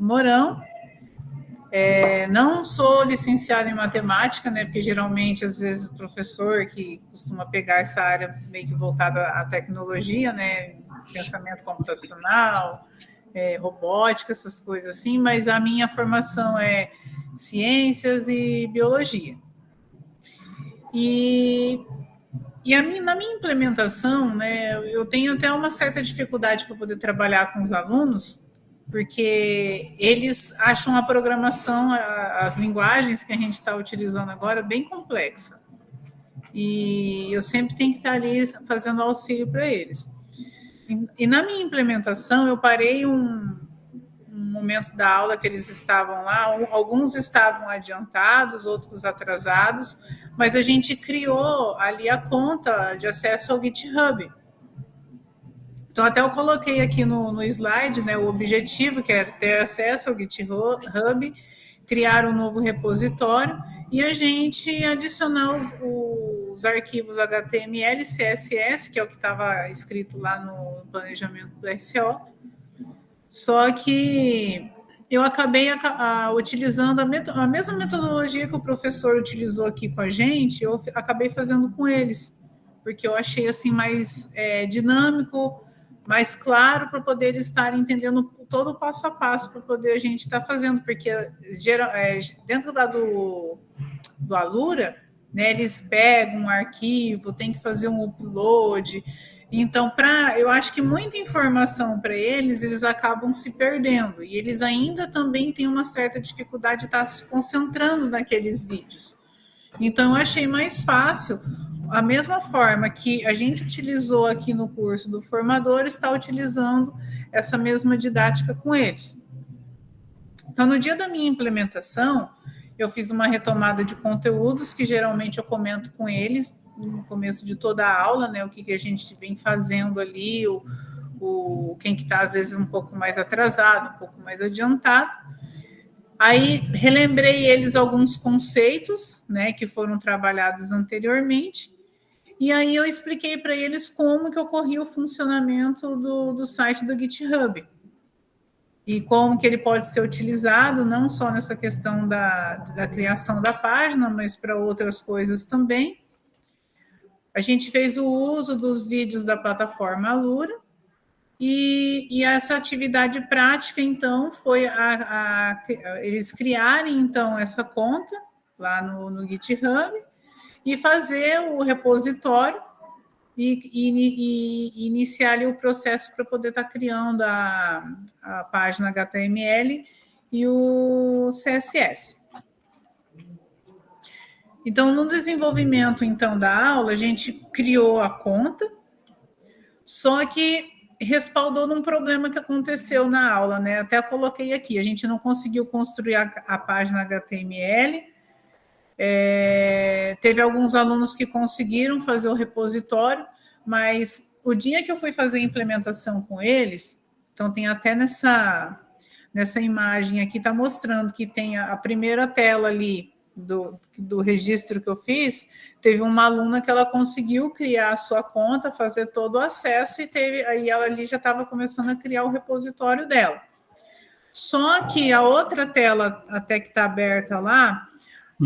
Mourão. Não sou licenciada em matemática, né? Porque geralmente, às vezes, o professor que costuma pegar essa área meio que voltada à tecnologia, né? Pensamento computacional, robótica, essas coisas assim, mas a minha formação é ciências e biologia. Na minha implementação, né, eu tenho até uma certa dificuldade para poder trabalhar com os alunos, porque eles acham a programação, as linguagens que a gente está utilizando agora, bem complexa. E eu sempre tenho que estar ali fazendo auxílio para eles. E na minha implementação, eu parei um momento da aula que eles estavam lá, alguns estavam adiantados, outros atrasados, mas a gente criou ali a conta de acesso ao GitHub. Então, até eu coloquei aqui no slide, né, o objetivo, que era ter acesso ao GitHub, criar um novo repositório e a gente adicionar os arquivos HTML e CSS, que é o que estava escrito lá no planejamento do RCO. Só que eu acabei utilizando a mesma metodologia que o professor utilizou aqui com a gente, eu acabei fazendo com eles, porque eu achei assim mais dinâmico, mais claro, para poder eles estarem entendendo todo o passo a passo para poder a gente estar fazendo, porque dentro do Alura, né, eles pegam um arquivo, tem que fazer um upload. Então, eu acho que muita informação para eles acabam se perdendo. E eles ainda também têm uma certa dificuldade de estar se concentrando naqueles vídeos. Então, eu achei mais fácil, a mesma forma que a gente utilizou aqui no curso do formador, está utilizando essa mesma didática com eles. Então, no dia da minha implementação, eu fiz uma retomada de conteúdos que geralmente eu comento com eles no começo de toda a aula, né? O que a gente vem fazendo ali, quem que está às vezes um pouco mais atrasado, um pouco mais adiantado. Aí relembrei eles alguns conceitos, né, que foram trabalhados anteriormente, e aí eu expliquei para eles como que ocorria o funcionamento do site do GitHub e como que ele pode ser utilizado, não só nessa questão da criação da página, mas para outras coisas também. A gente fez o uso dos vídeos da plataforma Alura, e essa atividade prática, então, foi eles criarem, então, essa conta lá no GitHub e fazer o repositório e iniciar ali o processo para poder estar criando a página HTML e o CSS. Então, no desenvolvimento, então, da aula, a gente criou a conta, só que respaldou num problema que aconteceu na aula, né? Até coloquei aqui, a gente não conseguiu construir a página HTML, teve alguns alunos que conseguiram fazer o repositório, mas o dia que eu fui fazer a implementação com eles, então tem até nessa imagem aqui, está mostrando que tem a primeira tela ali do registro que eu fiz, teve uma aluna que ela conseguiu criar a sua conta, fazer todo o acesso, aí ela ali já estava começando a criar o repositório dela. Só que a outra tela, até que está aberta lá,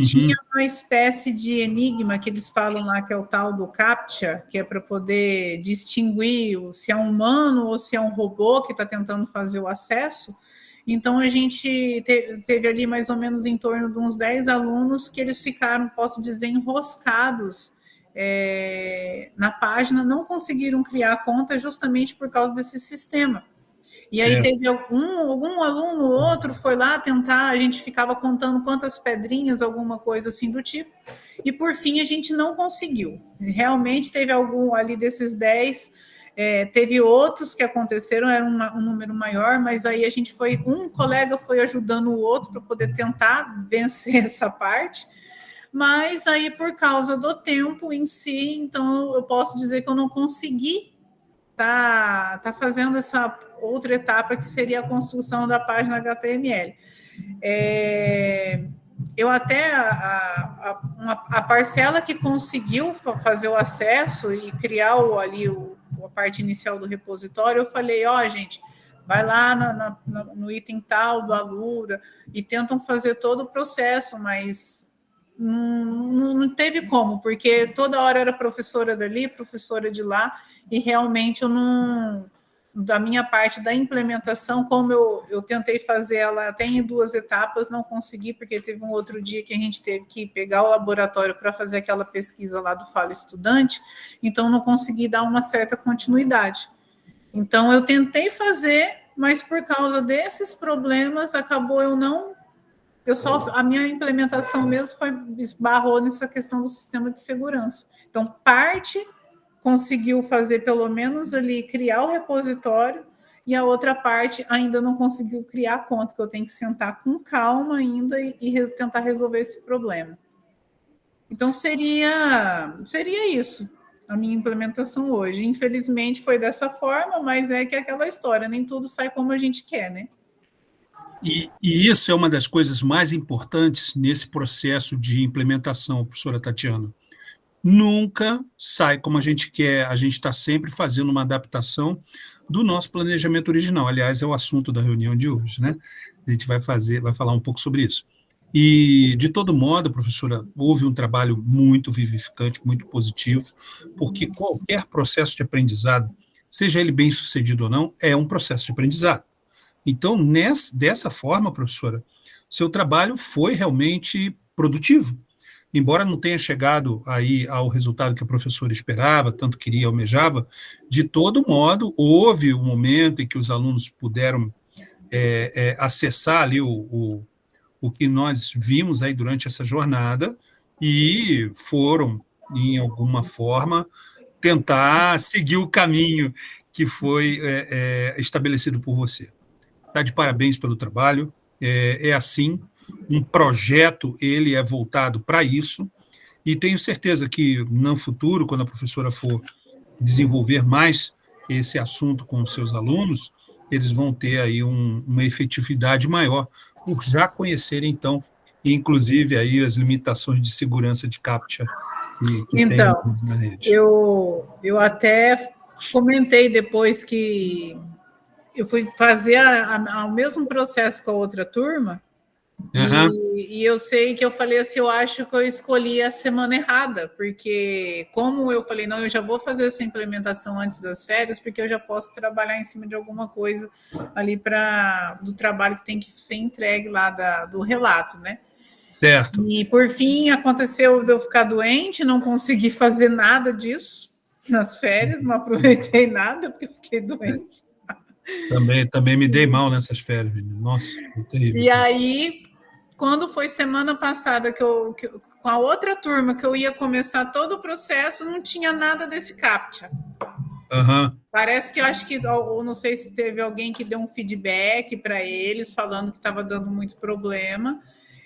tinha uma espécie de enigma que eles falam lá, que é o tal do CAPTCHA, que é para poder distinguir se é um humano ou se é um robô que está tentando fazer o acesso. Então, a gente teve ali mais ou menos em torno de uns 10 alunos que eles ficaram, posso dizer, enroscados na página, não conseguiram criar a conta justamente por causa desse sistema. E aí teve algum aluno, outro foi lá tentar, a gente ficava contando quantas pedrinhas, alguma coisa assim do tipo, e por fim a gente não conseguiu. Realmente teve algum ali desses 10, teve outros que aconteceram, era um número maior, mas aí um colega foi ajudando o outro para poder tentar vencer essa parte, mas aí por causa do tempo em si, então eu posso dizer que eu não consegui tá fazendo essa outra etapa que seria a construção da página HTML. Eu até a parcela que conseguiu fazer o acesso e criar a parte inicial do repositório, eu falei, gente, vai lá no item tal do Alura, e tentam fazer todo o processo, mas não teve como, porque toda hora era professora dali, professora de lá, e realmente eu não, da minha parte da implementação, como eu tentei fazer ela até em 2 etapas, não consegui, porque teve um outro dia que a gente teve que pegar o laboratório para fazer aquela pesquisa lá do Fala Estudante, então não consegui dar uma certa continuidade. Então eu tentei fazer, mas por causa desses problemas acabou eu só a minha implementação mesmo foi esbarrou nessa questão do sistema de segurança. Então parte conseguiu fazer pelo menos ali criar o repositório e a outra parte ainda não conseguiu criar a conta, que eu tenho que sentar com calma ainda e tentar resolver esse problema. Então seria isso a minha implementação hoje. Infelizmente foi dessa forma, mas é que é aquela história, nem tudo sai como a gente quer, né? E isso é uma das coisas mais importantes nesse processo de implementação, professora Tatiana. Nunca sai como a gente quer, a gente está sempre fazendo uma adaptação do nosso planejamento original. Aliás, é o assunto da reunião de hoje, né? A gente vai falar um pouco sobre isso. E, de todo modo, professora, houve um trabalho muito vivificante, muito positivo, porque qualquer processo de aprendizado, seja ele bem sucedido ou não, é um processo de aprendizado. Então, dessa forma, professora, seu trabalho foi realmente produtivo. Embora não tenha chegado aí ao resultado que a professora esperava, tanto queria, almejava, de todo modo, houve um momento em que os alunos puderam acessar ali o que nós vimos aí durante essa jornada e foram, em alguma forma, tentar seguir o caminho que foi estabelecido por você. Está de parabéns pelo trabalho. É assim, um projeto ele é voltado para isso, e tenho certeza que no futuro, quando a professora for desenvolver mais esse assunto com os seus alunos, eles vão ter aí uma efetividade maior, por já conhecerem, então, inclusive aí as limitações de segurança de CAPTCHA que tem Então, na rede. eu até comentei depois que eu fui fazer o mesmo processo com a outra turma, Uhum. e eu sei que eu falei assim, eu acho que eu escolhi a semana errada, porque como eu falei, não, eu já vou fazer essa implementação antes das férias, porque eu já posso trabalhar em cima de alguma coisa ali do trabalho que tem que ser entregue lá do relato, né? Certo. E por fim aconteceu de eu ficar doente, não consegui fazer nada disso nas férias, não aproveitei nada porque eu fiquei doente. Também me dei mal nessas férias, menino. Nossa, foi terrível. E aí, quando foi semana passada com a outra turma que eu ia começar todo o processo, não tinha nada desse CAPTCHA. Uhum. Parece que eu acho que, ou não sei se teve alguém que deu um feedback para eles, falando que estava dando muito problema.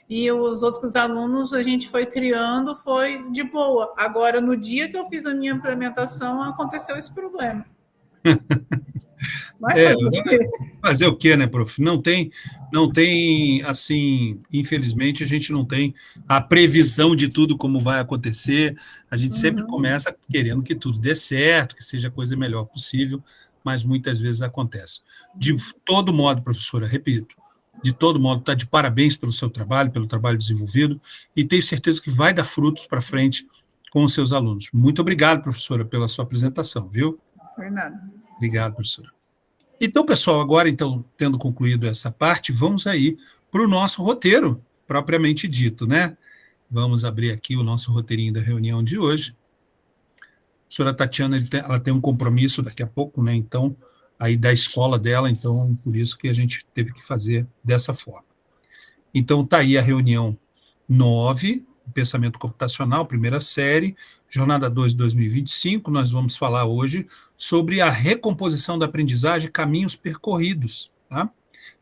E os outros alunos a gente foi criando, foi de boa. Agora, no dia que eu fiz a minha implementação, aconteceu esse problema. Vai É, fazer o quê? fazer o quê, né, prof? Não tem, assim, infelizmente, a gente não tem a previsão de tudo como vai acontecer. A gente sempre começa querendo que tudo dê certo, que seja a coisa melhor possível, mas muitas vezes acontece. De todo modo, professora, repito, de todo modo, está de parabéns pelo seu trabalho, pelo trabalho desenvolvido, e tenho certeza que vai dar frutos para frente com os seus alunos. Muito obrigado, professora, pela sua apresentação, viu? Fernando. Obrigado, professora. Então, pessoal, agora, então, tendo concluído essa parte, vamos aí para o nosso roteiro, propriamente dito, né? Vamos abrir aqui o nosso roteirinho da reunião de hoje. A senhora Tatiana, ela tem um compromisso daqui a pouco, né? Então, aí da escola dela, então, por isso que a gente teve que fazer dessa forma. Então, está aí a reunião 9, Pensamento Computacional, primeira série, Jornada 2 de 2025. Nós vamos falar hoje sobre a recomposição da aprendizagem, caminhos percorridos. Tá?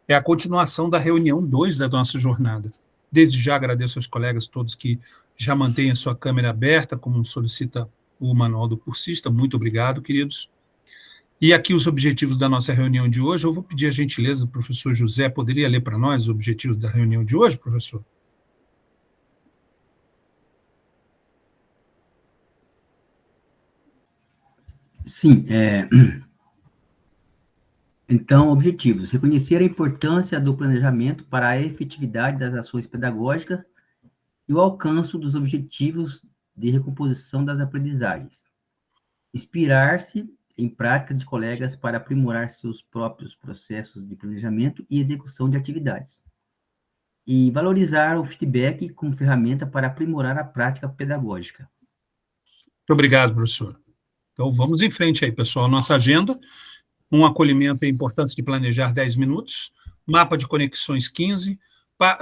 É a continuação da reunião 2 da nossa jornada. Desde já agradeço aos colegas todos que já mantêm a sua câmera aberta, como solicita o manual do cursista. Muito obrigado, queridos. E aqui os objetivos da nossa reunião de hoje. Eu vou pedir a gentileza do professor José, poderia ler para nós os objetivos da reunião de hoje, professor? Sim, Então, objetivos: reconhecer a importância do planejamento para a efetividade das ações pedagógicas e o alcance dos objetivos de recomposição das aprendizagens. Inspirar-se em práticas de colegas para aprimorar seus próprios processos de planejamento e execução de atividades. E valorizar o feedback como ferramenta para aprimorar a prática pedagógica. Muito obrigado, professor. Então, vamos em frente aí, pessoal. Nossa agenda: um acolhimento e a importância de planejar 10 minutos, mapa de conexões 15,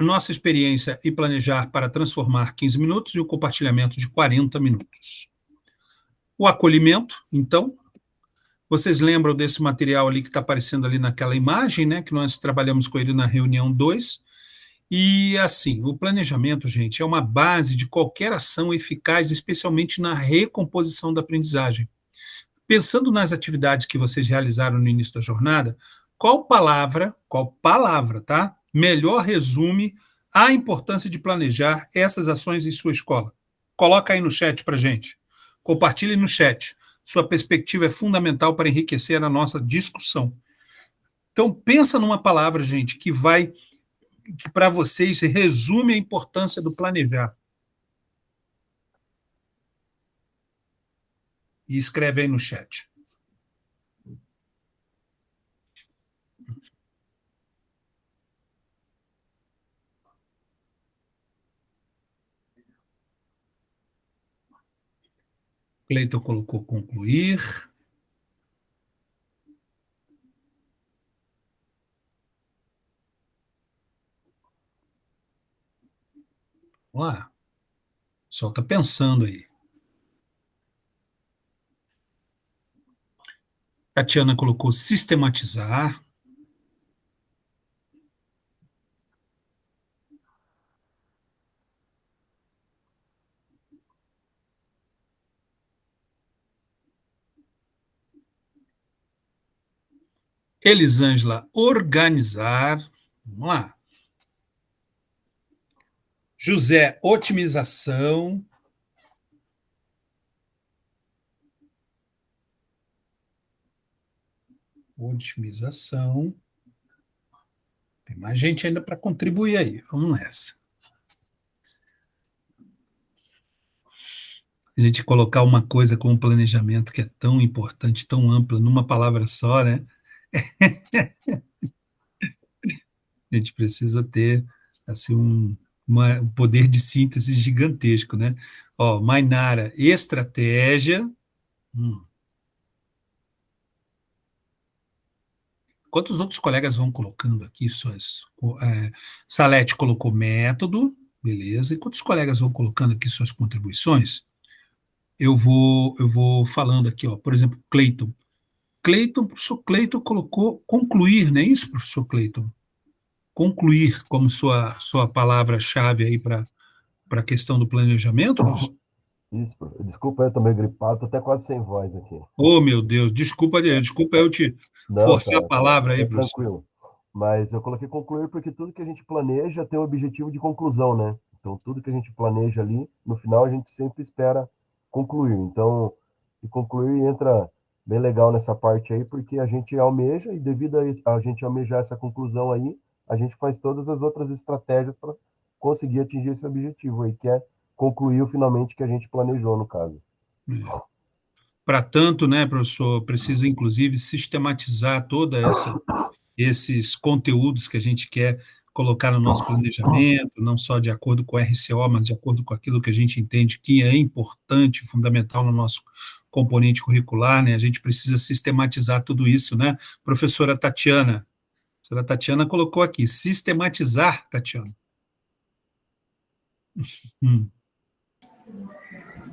nossa experiência e planejar para transformar 15 minutos e o compartilhamento de 40 minutos. O acolhimento, então, vocês lembram desse material ali que está aparecendo ali naquela imagem, né, que nós trabalhamos com ele na reunião 2, e assim, o planejamento, gente, é uma base de qualquer ação eficaz, especialmente na recomposição da aprendizagem. Pensando nas atividades que vocês realizaram no início da jornada, qual palavra, tá, melhor resume a importância de planejar essas ações em sua escola? Coloca aí no chat para gente. Compartilhe no chat. Sua perspectiva é fundamental para enriquecer a nossa discussão. Então, pensa numa palavra, gente, que para vocês resume a importância do planejar. E escreve aí no chat. Cleiton colocou concluir. Vamos lá. O pessoal está pensando aí. Tatiana colocou sistematizar. Elisângela, organizar. Vamos lá. José, otimização. Otimização. Tem mais gente ainda para contribuir aí. Vamos nessa. A gente colocar uma coisa como planejamento que é tão importante, tão ampla, numa palavra só, né? A gente precisa ter assim, um poder de síntese gigantesco, né? Ó, Mainara, estratégia. Quantos outros colegas vão colocando aqui suas... Salete colocou método, beleza. E quantos colegas vão colocando aqui suas contribuições? Eu vou falando aqui, ó. Por exemplo, Cleiton. O professor Cleiton colocou concluir, não é isso, professor Cleiton? Concluir como sua palavra-chave aí para a questão do planejamento, professor? Isso, desculpa, eu tô meio gripado, tô até quase sem voz aqui. Oh, meu Deus, desculpa eu te forçar a palavra aí, professor. Tranquilo. Mas eu coloquei concluir porque tudo que a gente planeja tem o objetivo de conclusão, né? Então, tudo que a gente planeja ali, no final a gente sempre espera concluir. Então, e concluir entra bem legal nessa parte aí, porque a gente almeja, e devido a gente almejar essa conclusão aí, a gente faz todas as outras estratégias para conseguir atingir esse objetivo aí, que é concluir finalmente que a gente planejou, no caso. Para tanto, né, professor, precisa, inclusive, sistematizar esses conteúdos que a gente quer colocar no nosso planejamento, não só de acordo com o RCO, mas de acordo com aquilo que a gente entende que é importante, fundamental no nosso componente curricular, né? A gente precisa sistematizar tudo isso, né? Professora Tatiana. A professora Tatiana colocou aqui, sistematizar, Tatiana.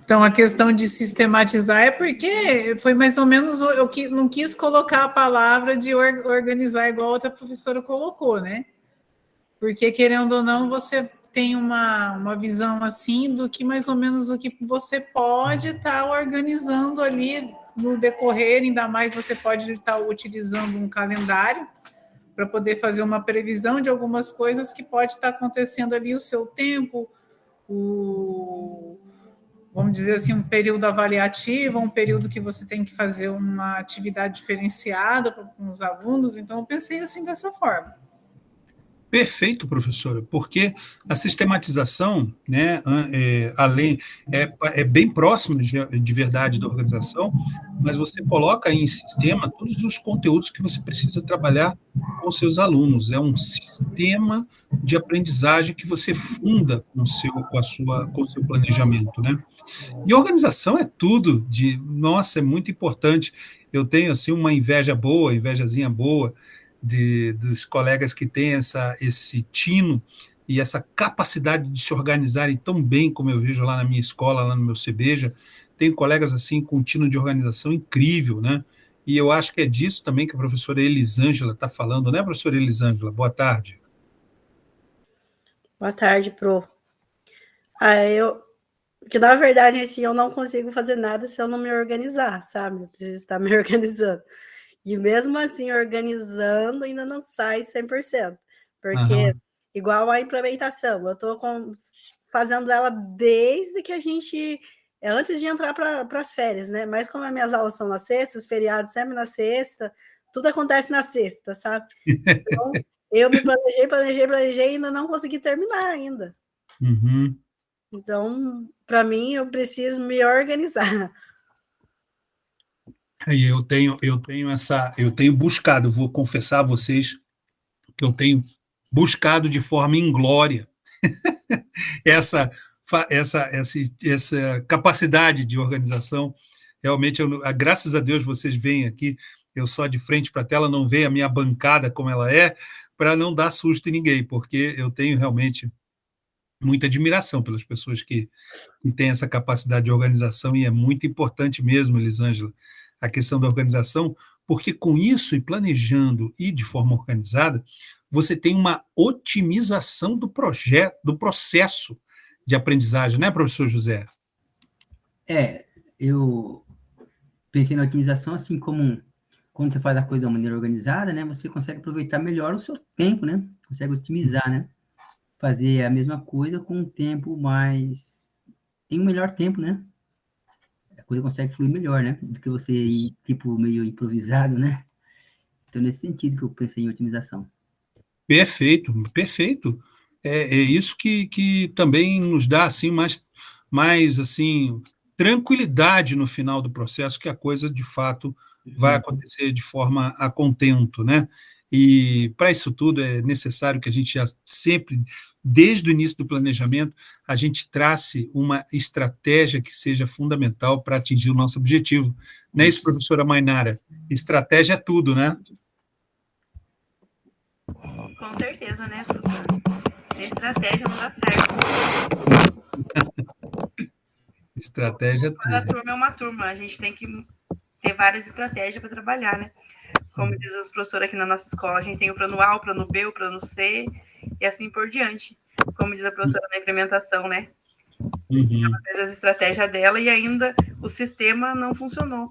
Então, a questão de sistematizar é porque foi mais ou menos, eu não quis colocar a palavra de organizar igual a outra professora colocou, né? Porque, querendo ou não, você tem uma visão assim do que mais ou menos o que você pode estar organizando ali no decorrer, ainda mais você pode estar utilizando um calendário para poder fazer uma previsão de algumas coisas que pode estar acontecendo ali o seu tempo, vamos dizer assim, um período avaliativo, um período que você tem que fazer uma atividade diferenciada com os alunos. Então, eu pensei assim dessa forma. Perfeito, professora, porque a sistematização, né, além é bem próximo de verdade da organização, mas você coloca em sistema todos os conteúdos que você precisa trabalhar com seus alunos. É um sistema de aprendizagem que você funda com o seu planejamento, né? E organização é tudo. Nossa, é muito importante. Eu tenho assim uma invejazinha boa dos colegas que têm esse tino e essa capacidade de se organizarem tão bem como eu vejo lá na minha escola, lá no meu CBJA. Tenho colegas assim com um tino de organização incrível, né? E eu acho que é disso também que a professora Elisângela está falando, né, professora Elisângela? Boa tarde. Boa tarde, Pro. Porque, na verdade, assim, eu não consigo fazer nada se eu não me organizar, sabe? Eu preciso estar me organizando. E mesmo assim, organizando, ainda não sai 100%. Porque, igual a implementação, eu estou fazendo ela desde que a gente... antes de entrar para as férias, né? Mas como as minhas aulas são na sexta, os feriados sempre na sexta, tudo acontece na sexta, sabe? Então, eu me planejei e ainda não consegui terminar ainda. Uhum. Então, para mim, eu preciso me organizar. E eu tenho buscado, vou confessar a vocês que eu tenho buscado de forma inglória essa capacidade de organização. Realmente, graças a Deus, vocês veem aqui, eu só de frente para a tela, não vejo a minha bancada como ela é, para não dar susto em ninguém, porque eu tenho realmente muita admiração pelas pessoas que têm essa capacidade de organização, e é muito importante mesmo, Elisângela, a questão da organização, porque com isso, e planejando e de forma organizada, você tem uma otimização do processo de aprendizagem, né, professor José? Eu pensei na otimização, assim como quando você faz a coisa de uma maneira organizada, né, você consegue aproveitar melhor o seu tempo, né? Consegue otimizar, né? Fazer a mesma coisa com um tempo mais... em um melhor tempo, né? A coisa consegue fluir melhor, né? Do que você ir, tipo, meio improvisado, né? Então, nesse sentido que eu pensei em otimização. Perfeito, perfeito. É isso que também nos dá assim, mais assim, tranquilidade no final do processo, que a coisa, de fato, vai acontecer de forma a contento, né? E para isso tudo é necessário que a gente já sempre, desde o início do planejamento, a gente trace uma estratégia que seja fundamental para atingir o nosso objetivo. Não é isso, professora Mainara? Estratégia é tudo, né? Com certeza, né, professor? Sem estratégia não dá certo. Estratégia é tudo. Cada turma é uma turma, a gente tem que ter várias estratégias para trabalhar, né? Como diz os professores aqui na nossa escola, a gente tem o plano A, o plano B, o plano C, e assim por diante. Como diz a professora na implementação, né? Ela fez as estratégias dela e ainda o sistema não funcionou.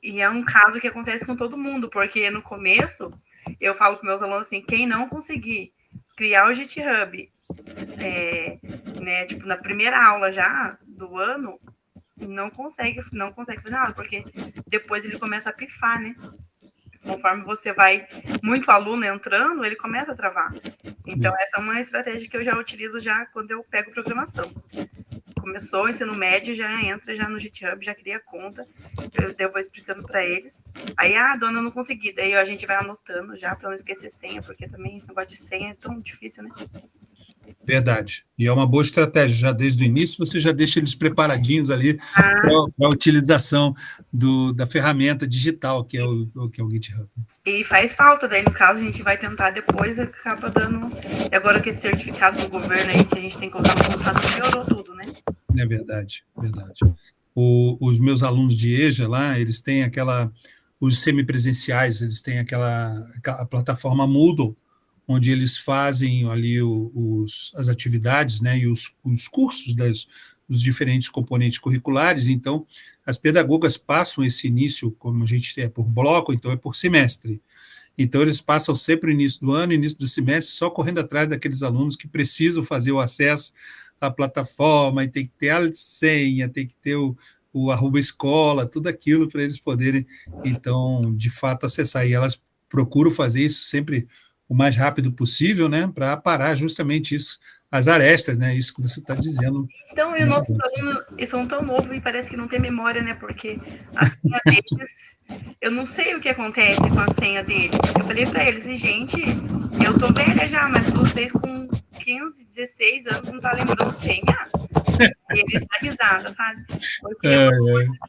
E é um caso que acontece com todo mundo, porque no começo eu falo para meus alunos assim, quem não conseguir criar o GitHub, né, tipo, na primeira aula já do ano, não consegue fazer nada, porque depois ele começa a pifar, né? Conforme você vai muito aluno entrando, ele começa a travar. Então, essa é uma estratégia que eu já utilizo já quando eu pego programação. Começou o ensino médio, já entra já no GitHub, já cria conta, eu vou explicando para eles. Aí, dona, não consegui. Daí a gente vai anotando já para não esquecer senha, porque também esse negócio de senha é tão difícil, né? Verdade. E é uma boa estratégia. Já desde o início, você já deixa eles preparadinhos ali para a utilização da ferramenta digital, que é o GitHub. E faz falta, daí no caso a gente vai tentar depois, acaba dando... E agora que esse certificado do governo aí, que a gente tem que colocar no contrato, piorou tudo, né? É verdade, verdade. Os meus alunos de EJA lá, eles têm os semipresenciais, eles têm a plataforma Moodle, onde eles fazem ali as atividades, né, e os cursos dos diferentes componentes curriculares. Então, as pedagogas passam esse início, como a gente é por bloco, então é por semestre. Então, eles passam sempre o início do ano, início do semestre, só correndo atrás daqueles alunos que precisam fazer o acesso a plataforma, e tem que ter a senha, tem que ter o arroba escola, tudo aquilo para eles poderem, então, de fato, acessar. E elas procuram fazer isso sempre o mais rápido possível, né, para parar justamente isso, as arestas, né, isso que você está dizendo. Então, e os nossos alunos, eles são tão novos e parece que não tem memória, né, porque a senha deles, eu não sei o que acontece com a senha deles. Eu falei para eles, gente, eu tô velha já, mas vocês com 15, 16 anos não tá lembrando senha? E eles dão risada, sabe? Porque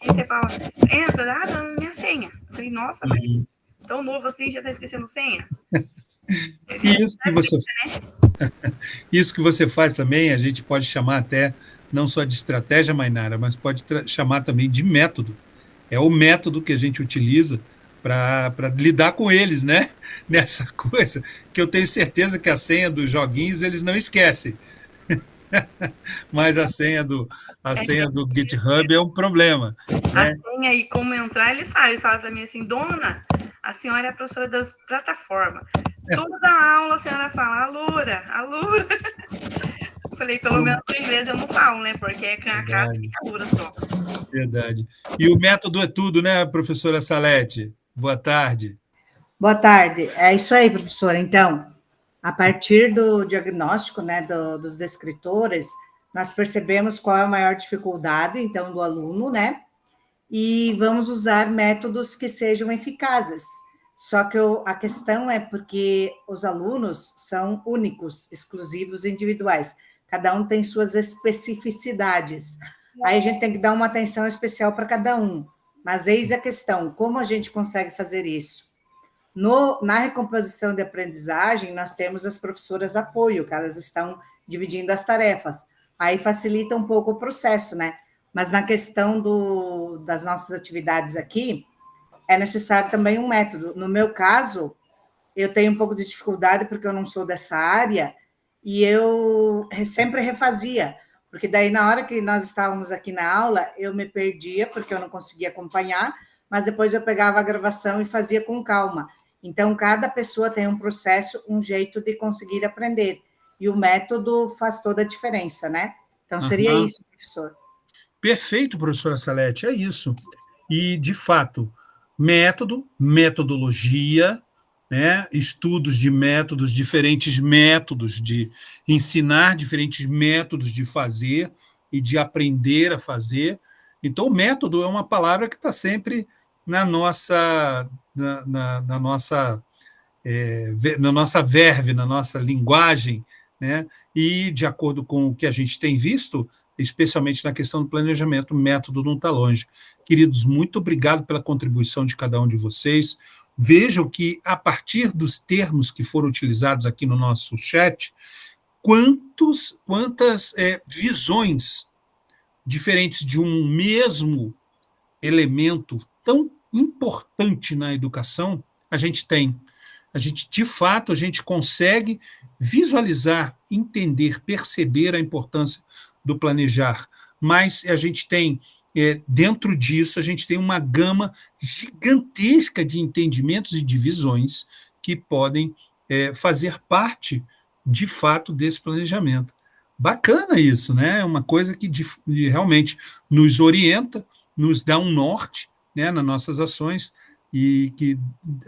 você fala, entra, não, minha senha. Eu falei, nossa, mas tão novo assim, já tá esquecendo senha? E isso que você faz também, a gente pode chamar até, não só de estratégia, Mainara, mas pode chamar também de método. É o método que a gente utiliza para lidar com eles, né? Nessa coisa, que eu tenho certeza que a senha dos joguinhos eles não esquecem. Mas a senha do GitHub é um problema. Né? A senha e como entrar, ele sabe. Eles falam para mim assim, dona, a senhora é a professora das plataformas. Toda aula a senhora fala, Alura. Eu falei, pelo menos o inglês eu não falo, né? Porque é canhacata e Alura só. Verdade. E o método é tudo, né, professora Salete? Boa tarde. Boa tarde. É isso aí, professora. Então, a partir do diagnóstico, né, dos descritores, nós percebemos qual é a maior dificuldade, então, do aluno, né? E vamos usar métodos que sejam eficazes. Só que a questão é porque os alunos são únicos, exclusivos, individuais. Cada um tem suas especificidades. Aí a gente tem que dar uma atenção especial para cada um. Mas eis a questão, como a gente consegue fazer isso? Na recomposição de aprendizagem, nós temos as professoras apoio, que elas estão dividindo as tarefas. Aí facilita um pouco o processo, né? Mas na questão das nossas atividades aqui, é necessário também um método. No meu caso, eu tenho um pouco de dificuldade, porque eu não sou dessa área, e eu sempre refazia, porque daí, na hora que nós estávamos aqui na aula, eu me perdia, porque eu não conseguia acompanhar, mas depois eu pegava a gravação e fazia com calma. Então, cada pessoa tem um processo, um jeito de conseguir aprender, e o método faz toda a diferença, né? Então, seria isso, professor. Perfeito, professora Salete, é isso. E, de fato, método, metodologia, né? Estudos de métodos, diferentes métodos de ensinar, diferentes métodos de fazer e de aprender a fazer. Então, o método é uma palavra que está sempre na nossa verve, na nossa linguagem, né? E, de acordo com o que a gente tem visto, especialmente na questão do planejamento, o método não está longe. Queridos, muito obrigado pela contribuição de cada um de vocês. Vejam que, a partir dos termos que foram utilizados aqui no nosso chat, quantas visões diferentes de um mesmo elemento tão importante na educação a gente tem. A gente, de fato, a gente consegue visualizar, entender, perceber a importância do planejar, mas a gente tem, dentro disso, a gente tem uma gama gigantesca de entendimentos e de visões que podem fazer parte, de fato, desse planejamento. Bacana isso, né? É uma coisa que realmente nos orienta, nos dá um norte, né, nas nossas ações e que,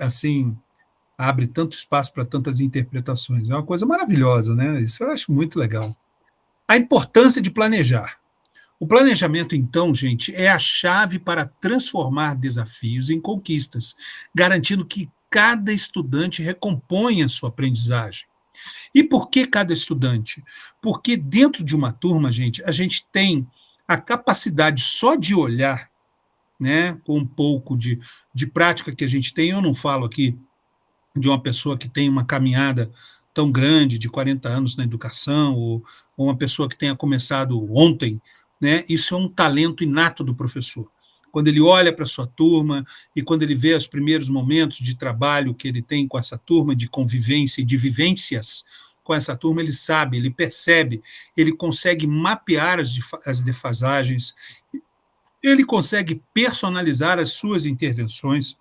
assim, abre tanto espaço para tantas interpretações. É uma coisa maravilhosa, né? Isso eu acho muito legal. A importância de planejar. O planejamento, então, gente, é a chave para transformar desafios em conquistas, garantindo que cada estudante recomponha a sua aprendizagem. E por que cada estudante? Porque dentro de uma turma, gente, a gente tem a capacidade só de olhar, né, com um pouco de prática que a gente tem. Eu não falo aqui de uma pessoa que tem uma caminhada tão grande, de 40 anos na educação, ou uma pessoa que tenha começado ontem, né? Isso é um talento inato do professor. Quando ele olha para a sua turma e quando ele vê os primeiros momentos de trabalho que ele tem com essa turma, de convivência e de vivências com essa turma, ele sabe, ele percebe, ele consegue mapear as defasagens, ele consegue personalizar as suas intervenções,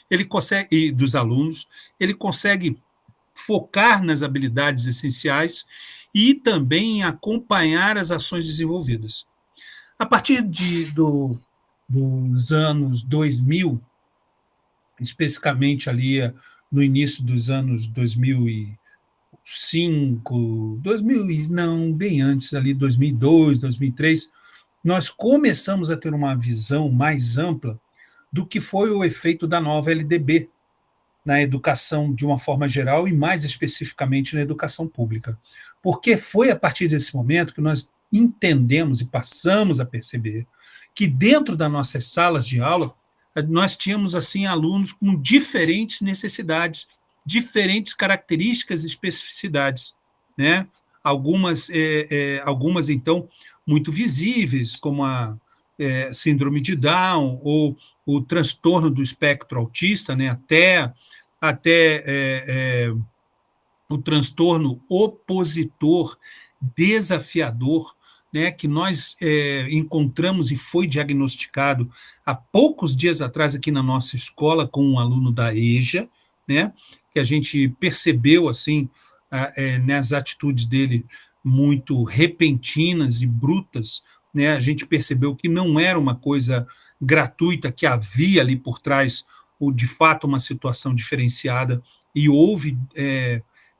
ele consegue, e dos alunos, ele consegue focar nas habilidades essenciais e também em acompanhar as ações desenvolvidas. A partir dos anos 2000, especificamente ali no início dos anos 2005, 2000, não, bem antes, ali 2002, 2003, nós começamos a ter uma visão mais ampla do que foi o efeito da nova LDB na educação de uma forma geral e mais especificamente na educação pública. Porque foi a partir desse momento que nós entendemos e passamos a perceber que dentro das nossas salas de aula nós tínhamos assim alunos com diferentes necessidades, diferentes características e especificidades, né? Algumas então muito visíveis, como a síndrome de Down ou o transtorno do espectro autista, né? até o transtorno opositor desafiador, né, que nós encontramos e foi diagnosticado há poucos dias atrás aqui na nossa escola com um aluno da EJA, né, que a gente percebeu assim nas atitudes dele muito repentinas e brutas, né, a gente percebeu que não era uma coisa gratuita, que havia ali por trás de fato uma situação diferenciada e houve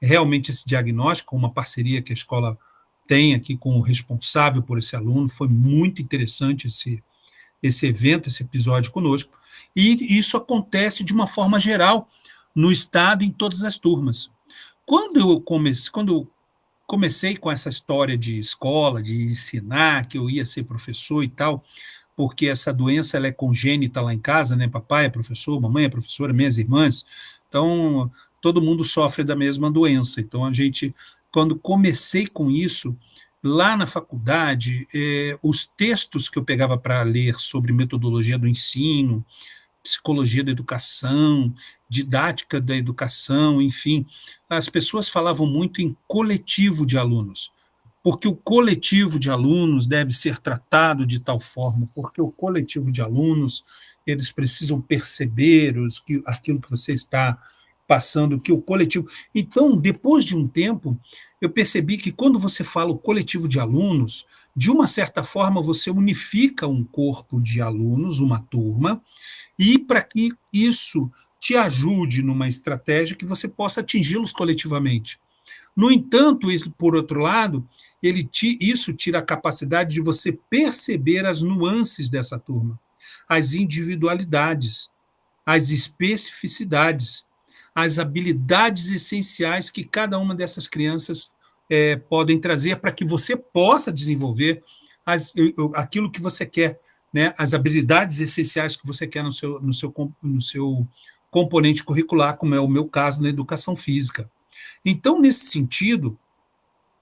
realmente esse diagnóstico, uma parceria que a escola tem aqui com o responsável por esse aluno. Foi muito interessante esse evento, esse episódio conosco, e isso acontece de uma forma geral no estado, em todas as turmas. Quando eu comecei com essa história de escola, de ensinar, que eu ia ser professor e tal, porque essa doença ela é congênita lá em casa, né? Papai é professor, mamãe é professora, minhas irmãs, então todo mundo sofre da mesma doença. Então quando comecei com isso, lá na faculdade, os textos que eu pegava para ler sobre metodologia do ensino, psicologia da educação, didática da educação, enfim, as pessoas falavam muito em coletivo de alunos, porque o coletivo de alunos deve ser tratado de tal forma, porque o coletivo de alunos, eles precisam perceber aquilo que você está passando, que o coletivo... Então, depois de um tempo, eu percebi que quando você fala o coletivo de alunos, de uma certa forma você unifica um corpo de alunos, uma turma, e para que isso te ajude numa estratégia que você possa atingi-los coletivamente. No entanto, isso, por outro lado, isso tira a capacidade de você perceber as nuances dessa turma, as individualidades, as especificidades, as habilidades essenciais que cada uma dessas crianças podem trazer para que você possa desenvolver aquilo que você quer, né? As habilidades essenciais que você quer no seu componente curricular, como é o meu caso na educação física. Então, nesse sentido,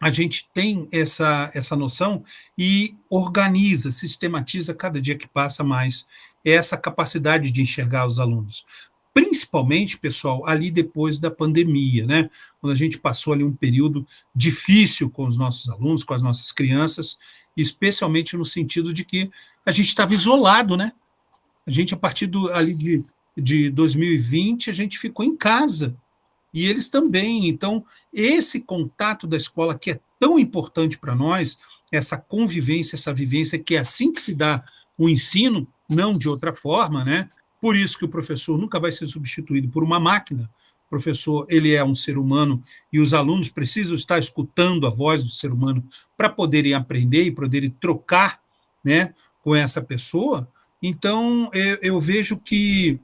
a gente tem essa noção e organiza, sistematiza cada dia que passa mais essa capacidade de enxergar os alunos. Principalmente, pessoal, ali depois da pandemia, né? Quando a gente passou ali um período difícil com os nossos alunos, com as nossas crianças, especialmente no sentido de que a gente estava isolado, né? A gente, a partir ali de 2020, a gente ficou em casa, e eles também. Então, esse contato da escola, que é tão importante para nós, essa convivência, essa vivência, que é assim que se dá o ensino, não de outra forma, né? Por isso que o professor nunca vai ser substituído por uma máquina. O professor, ele é um ser humano e os alunos precisam estar escutando a voz do ser humano para poderem aprender e poderem trocar, né, com essa pessoa. Então, eu vejo que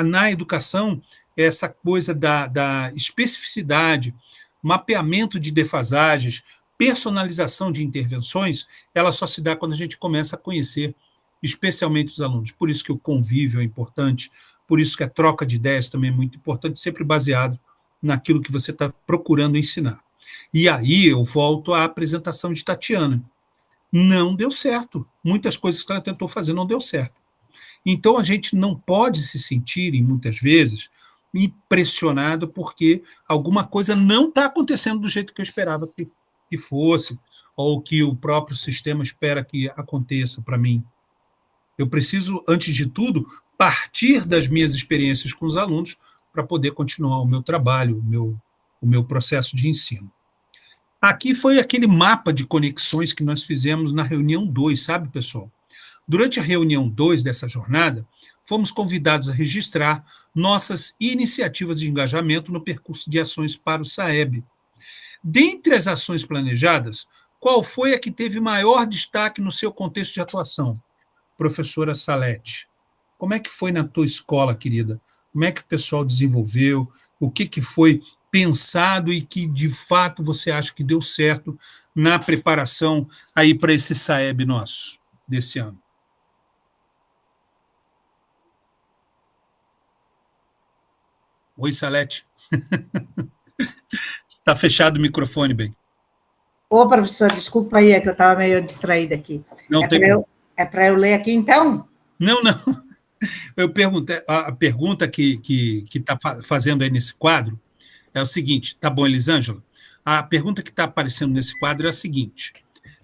na educação, essa coisa da especificidade, mapeamento de defasagens, personalização de intervenções, ela só se dá quando a gente começa a conhecer especialmente os alunos. Por isso que o convívio é importante, por isso que a troca de ideias também é muito importante, sempre baseado naquilo que você está procurando ensinar. E aí eu volto à apresentação de Tatiana. Não deu certo. Muitas coisas que ela tentou fazer não deu certo. Então, a gente não pode se sentir, muitas vezes, impressionado porque alguma coisa não está acontecendo do jeito que eu esperava que fosse, ou que o próprio sistema espera que aconteça para mim. Eu preciso, antes de tudo, partir das minhas experiências com os alunos para poder continuar o meu trabalho, o meu processo de ensino. Aqui foi aquele mapa de conexões que nós fizemos na reunião 2, sabe, pessoal? Durante a reunião 2 dessa jornada, fomos convidados a registrar nossas iniciativas de engajamento no percurso de ações para o SAEB. Dentre as ações planejadas, qual foi a que teve maior destaque no seu contexto de atuação? Professora Salete, como é que foi na tua escola, querida? Como é que o pessoal desenvolveu? O que foi pensado e que, de fato, você acha que deu certo na preparação aí para esse SAEB nosso, desse ano? Oi, Salete. Está fechado o microfone, bem. Ô, professor, desculpa aí, é que eu estava meio distraída aqui. Não tem problema. É para eu ler aqui, então? Não. Eu perguntei, a pergunta que está fazendo aí nesse quadro é o seguinte, tá bom, Elisângela? A pergunta que está aparecendo nesse quadro é a seguinte: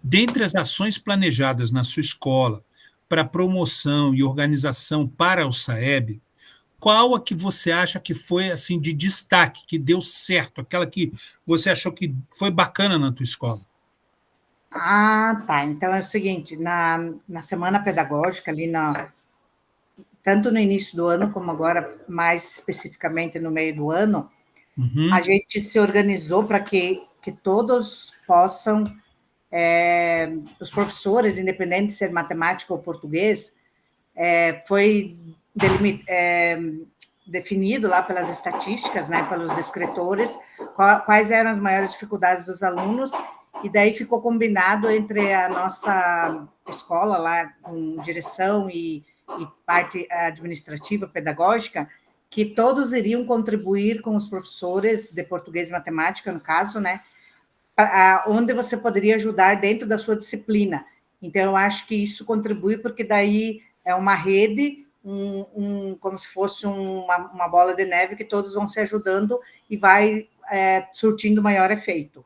dentre as ações planejadas na sua escola para promoção e organização para o SAEB, qual a que você acha que foi assim de destaque, que deu certo, aquela que você achou que foi bacana na tua escola? Ah, tá. Então é o seguinte, na semana pedagógica, ali tanto no início do ano, como agora, mais especificamente no meio do ano, a gente se organizou para que todos possam, os professores, independente de ser matemática ou português, foi definido lá pelas estatísticas, né, pelos descritores, quais eram as maiores dificuldades dos alunos, e daí ficou combinado entre a nossa escola lá, com direção e parte administrativa, pedagógica, que todos iriam contribuir com os professores de português e matemática, no caso, né, onde você poderia ajudar dentro da sua disciplina. Então, eu acho que isso contribui, porque daí é uma rede, como se fosse uma bola de neve, que todos vão se ajudando e vai surtindo maior efeito.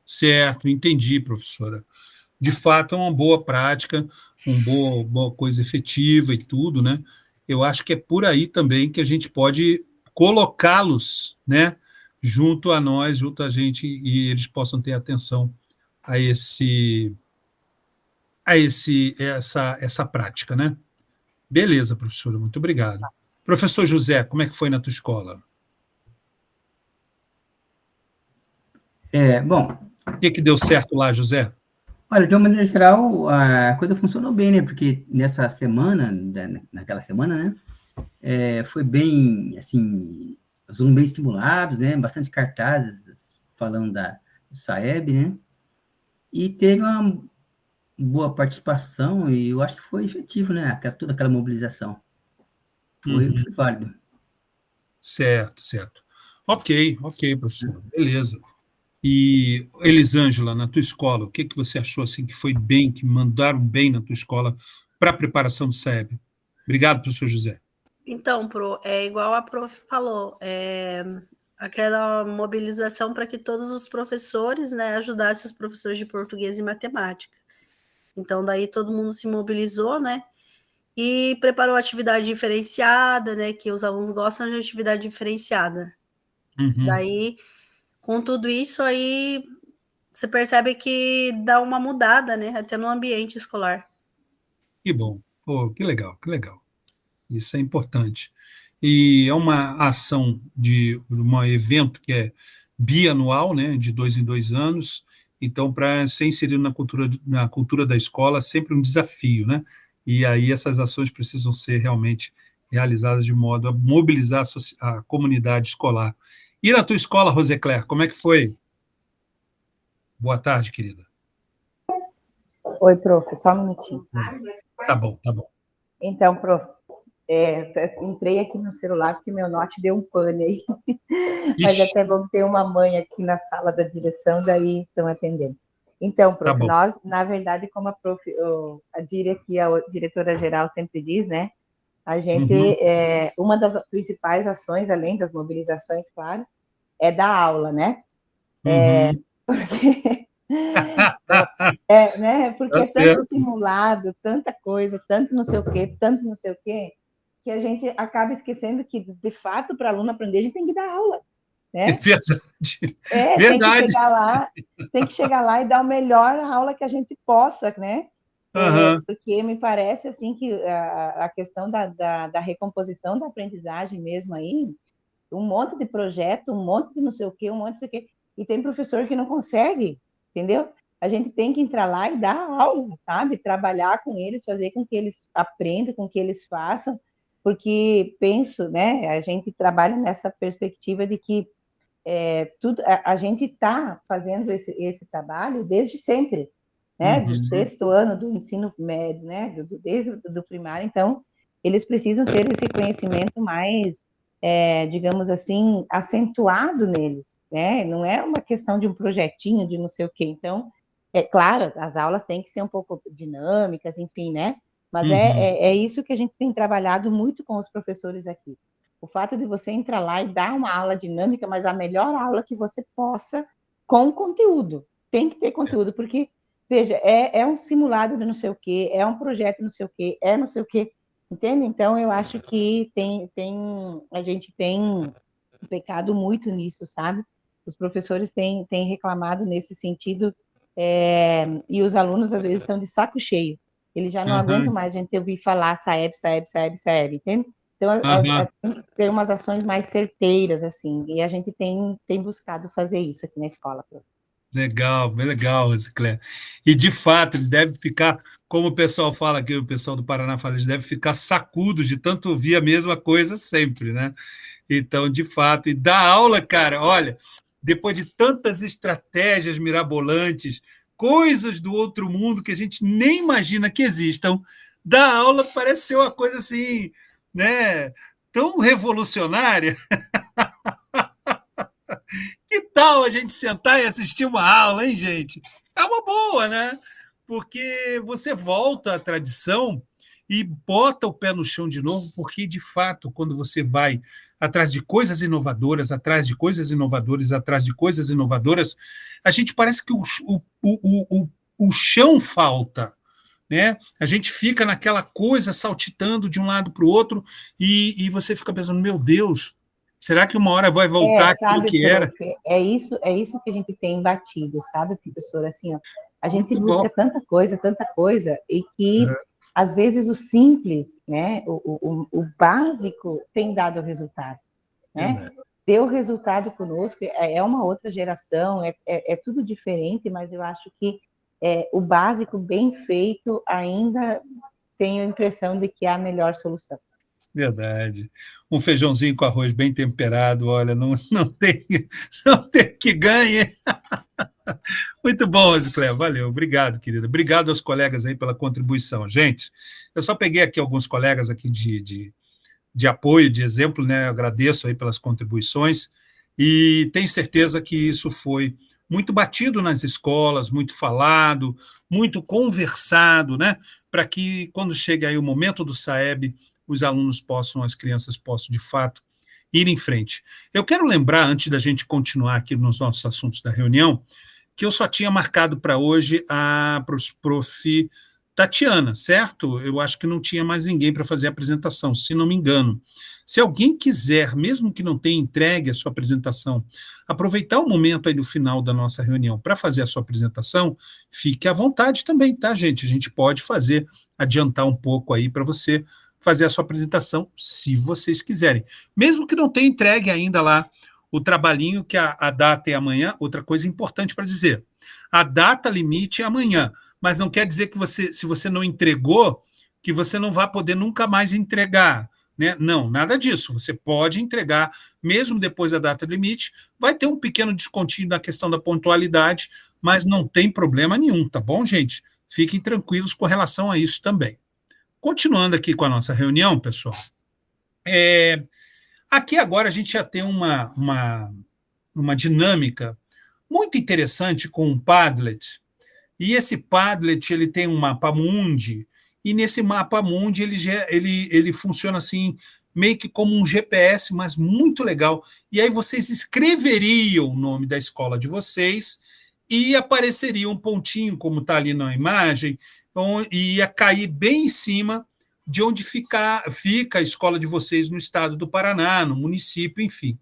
Certo, entendi, professora. De fato, é uma boa prática, uma boa coisa efetiva e tudo, né? Eu acho que é por aí também que a gente pode colocá-los, né, junto a nós, junto a gente, e eles possam ter atenção a essa prática, né? Beleza, professora, muito obrigado. Professor José, como é que foi na tua escola? Bom... O que deu certo lá, José? Olha, de uma maneira geral, a coisa funcionou bem, né? Porque nessa semana, naquela semana, né? Foi bem, assim, os alunos bem estimulados, né? Bastante cartazes falando do SAEB, né? E teve uma boa participação e eu acho que foi efetivo, né? Toda aquela mobilização. Foi válido. Certo. Ok, professor. Beleza. E, Elisângela, na tua escola, o que você achou assim que foi bem, que mandaram bem na tua escola para a preparação do SAEB? Obrigado, professor José. Então, Pro, é igual a prof falou, aquela mobilização para que todos os professores, né, ajudassem os professores de português e matemática. Então, daí todo mundo se mobilizou, né, e preparou atividade diferenciada, né, que os alunos gostam de atividade diferenciada. Daí, com tudo isso aí, você percebe que dá uma mudada, né, até no ambiente escolar. Que bom. Pô, que legal. Isso é importante. E é uma ação de um evento que é bianual, né, de 2 em 2 anos. Então, para ser inserido na cultura da escola, é sempre um desafio, né? E aí essas ações precisam ser realmente realizadas de modo a mobilizar a comunidade escolar. E na tua escola, Roseclair, como é que foi? Boa tarde, querida. Oi, prof, só um minutinho. Tá bom. Então, prof, entrei aqui no celular porque meu note deu um pane aí. Mas até bom ter uma mãe aqui na sala da direção, daí estão atendendo. Então, prof, nós, na verdade, como a diretora-geral sempre diz, né, a gente, uma das principais ações, além das mobilizações, claro, é dar aula, né? Porque... né? Porque é tanto simulado, tanta coisa, tanto não sei o quê, que a gente acaba esquecendo que, de fato, para o aluno aprender, a gente tem que dar aula, É né? verdade. Tem que Verdade. chegar lá e dar o melhor aula que a gente possa, né? Aham. Porque me parece assim que a questão da recomposição da aprendizagem mesmo aí, um monte de projeto, um monte de não sei o quê, um monte de não sei o quê, e tem professor que não consegue, entendeu? A gente tem que entrar lá e dar aula, sabe? Trabalhar com eles, fazer com que eles aprendam, com que eles façam, porque penso, né? A gente trabalha nessa perspectiva de que a gente está fazendo esse trabalho desde sempre, né? Do Uhum. sexto ano do ensino médio, né? Desde do primário, então eles precisam ter esse conhecimento mais, digamos assim, acentuado neles, né? Não é uma questão de um projetinho, de não sei o quê. Então, é claro, as aulas têm que ser um pouco dinâmicas, enfim, né? Mas Uhum. é isso que a gente tem trabalhado muito com os professores aqui. O fato de você entrar lá e dar uma aula dinâmica, mas a melhor aula que você possa, com conteúdo. Tem que ter conteúdo, porque, veja, é um simulado de não sei o quê, é um projeto não sei o quê, é não sei o quê, entende? Então, eu acho que a gente tem pecado muito nisso, sabe? Os professores têm reclamado nesse sentido, e os alunos, às vezes, estão de saco cheio. Eles já não aguentam Aham. mais a gente ouvir falar Saeb, Saeb, Saeb, Saeb, entende? Então, Aham. tem que ter umas ações mais certeiras, assim, e a gente tem buscado fazer isso aqui na escola. Legal, bem legal, Ziclé. E, de fato, ele deve ficar, como o pessoal fala aqui, o pessoal do Paraná fala, eles devem ficar sacudos de tanto ouvir a mesma coisa sempre, né? Então, de fato, e dar aula, cara, olha, depois de tantas estratégias mirabolantes, coisas do outro mundo que a gente nem imagina que existam, dar aula parece ser uma coisa assim, né? Tão revolucionária. Que tal a gente sentar e assistir uma aula, hein, gente? É uma boa, né? Porque você volta à tradição e bota o pé no chão de novo, porque, de fato, quando você vai atrás de coisas inovadoras, atrás de coisas inovadoras, atrás de coisas inovadoras, a gente parece que o chão falta, né? A gente fica naquela coisa saltitando de um lado para o outro e você fica pensando, meu Deus, será que uma hora vai voltar aquilo Sabe, que era? prof, é isso que a gente tem batido, sabe, professor? Assim, ó, a gente Muito bom. busca tanta coisa, e que, às vezes, o simples, né, o básico tem dado resultado, né? Verdade. Deu resultado conosco, é uma outra geração, é tudo diferente, mas eu acho que o básico bem feito ainda tenho a impressão de que é a melhor solução. Verdade. Um feijãozinho com arroz bem temperado, olha, não tem que ganhe. Muito bom, Ziclé, valeu, obrigado, querida. Obrigado aos colegas aí pela contribuição. Gente, eu só peguei aqui alguns colegas aqui de apoio, de exemplo, né? Eu agradeço aí pelas contribuições e tenho certeza que isso foi muito batido nas escolas, muito falado, muito conversado, né? Para que, quando chegue aí o momento do SAEB, os alunos possam, as crianças possam, de fato, ir em frente. Eu quero lembrar, antes da gente continuar aqui nos nossos assuntos da reunião, que eu só tinha marcado para hoje a prof. Tatiana, certo? Eu acho que não tinha mais ninguém para fazer a apresentação, se não me engano. Se alguém quiser, mesmo que não tenha entregue a sua apresentação, aproveitar o momento aí no final da nossa reunião para fazer a sua apresentação, fique à vontade também, tá, gente? A gente pode adiantar um pouco aí para você fazer a sua apresentação, se vocês quiserem. Mesmo que não tenha entregue ainda lá o trabalhinho, que a data é amanhã. Outra coisa importante para dizer, a data limite é amanhã, mas não quer dizer que se você não entregou, que você não vai poder nunca mais entregar, né? Não, nada disso. Você pode entregar, mesmo depois da data limite, vai ter um pequeno descontinho na questão da pontualidade, mas não tem problema nenhum, tá bom, gente? Fiquem tranquilos com relação a isso também. Continuando aqui com a nossa reunião, pessoal, aqui agora a gente já tem uma dinâmica muito interessante com um Padlet, e esse Padlet ele tem um mapa mundi, e nesse mapa mundi ele funciona assim, meio que como um GPS, mas muito legal. E aí vocês escreveriam o nome da escola de vocês e apareceria um pontinho, como está ali na imagem, e ia cair bem em cima de onde fica a escola de vocês no estado do Paraná, no município, enfim.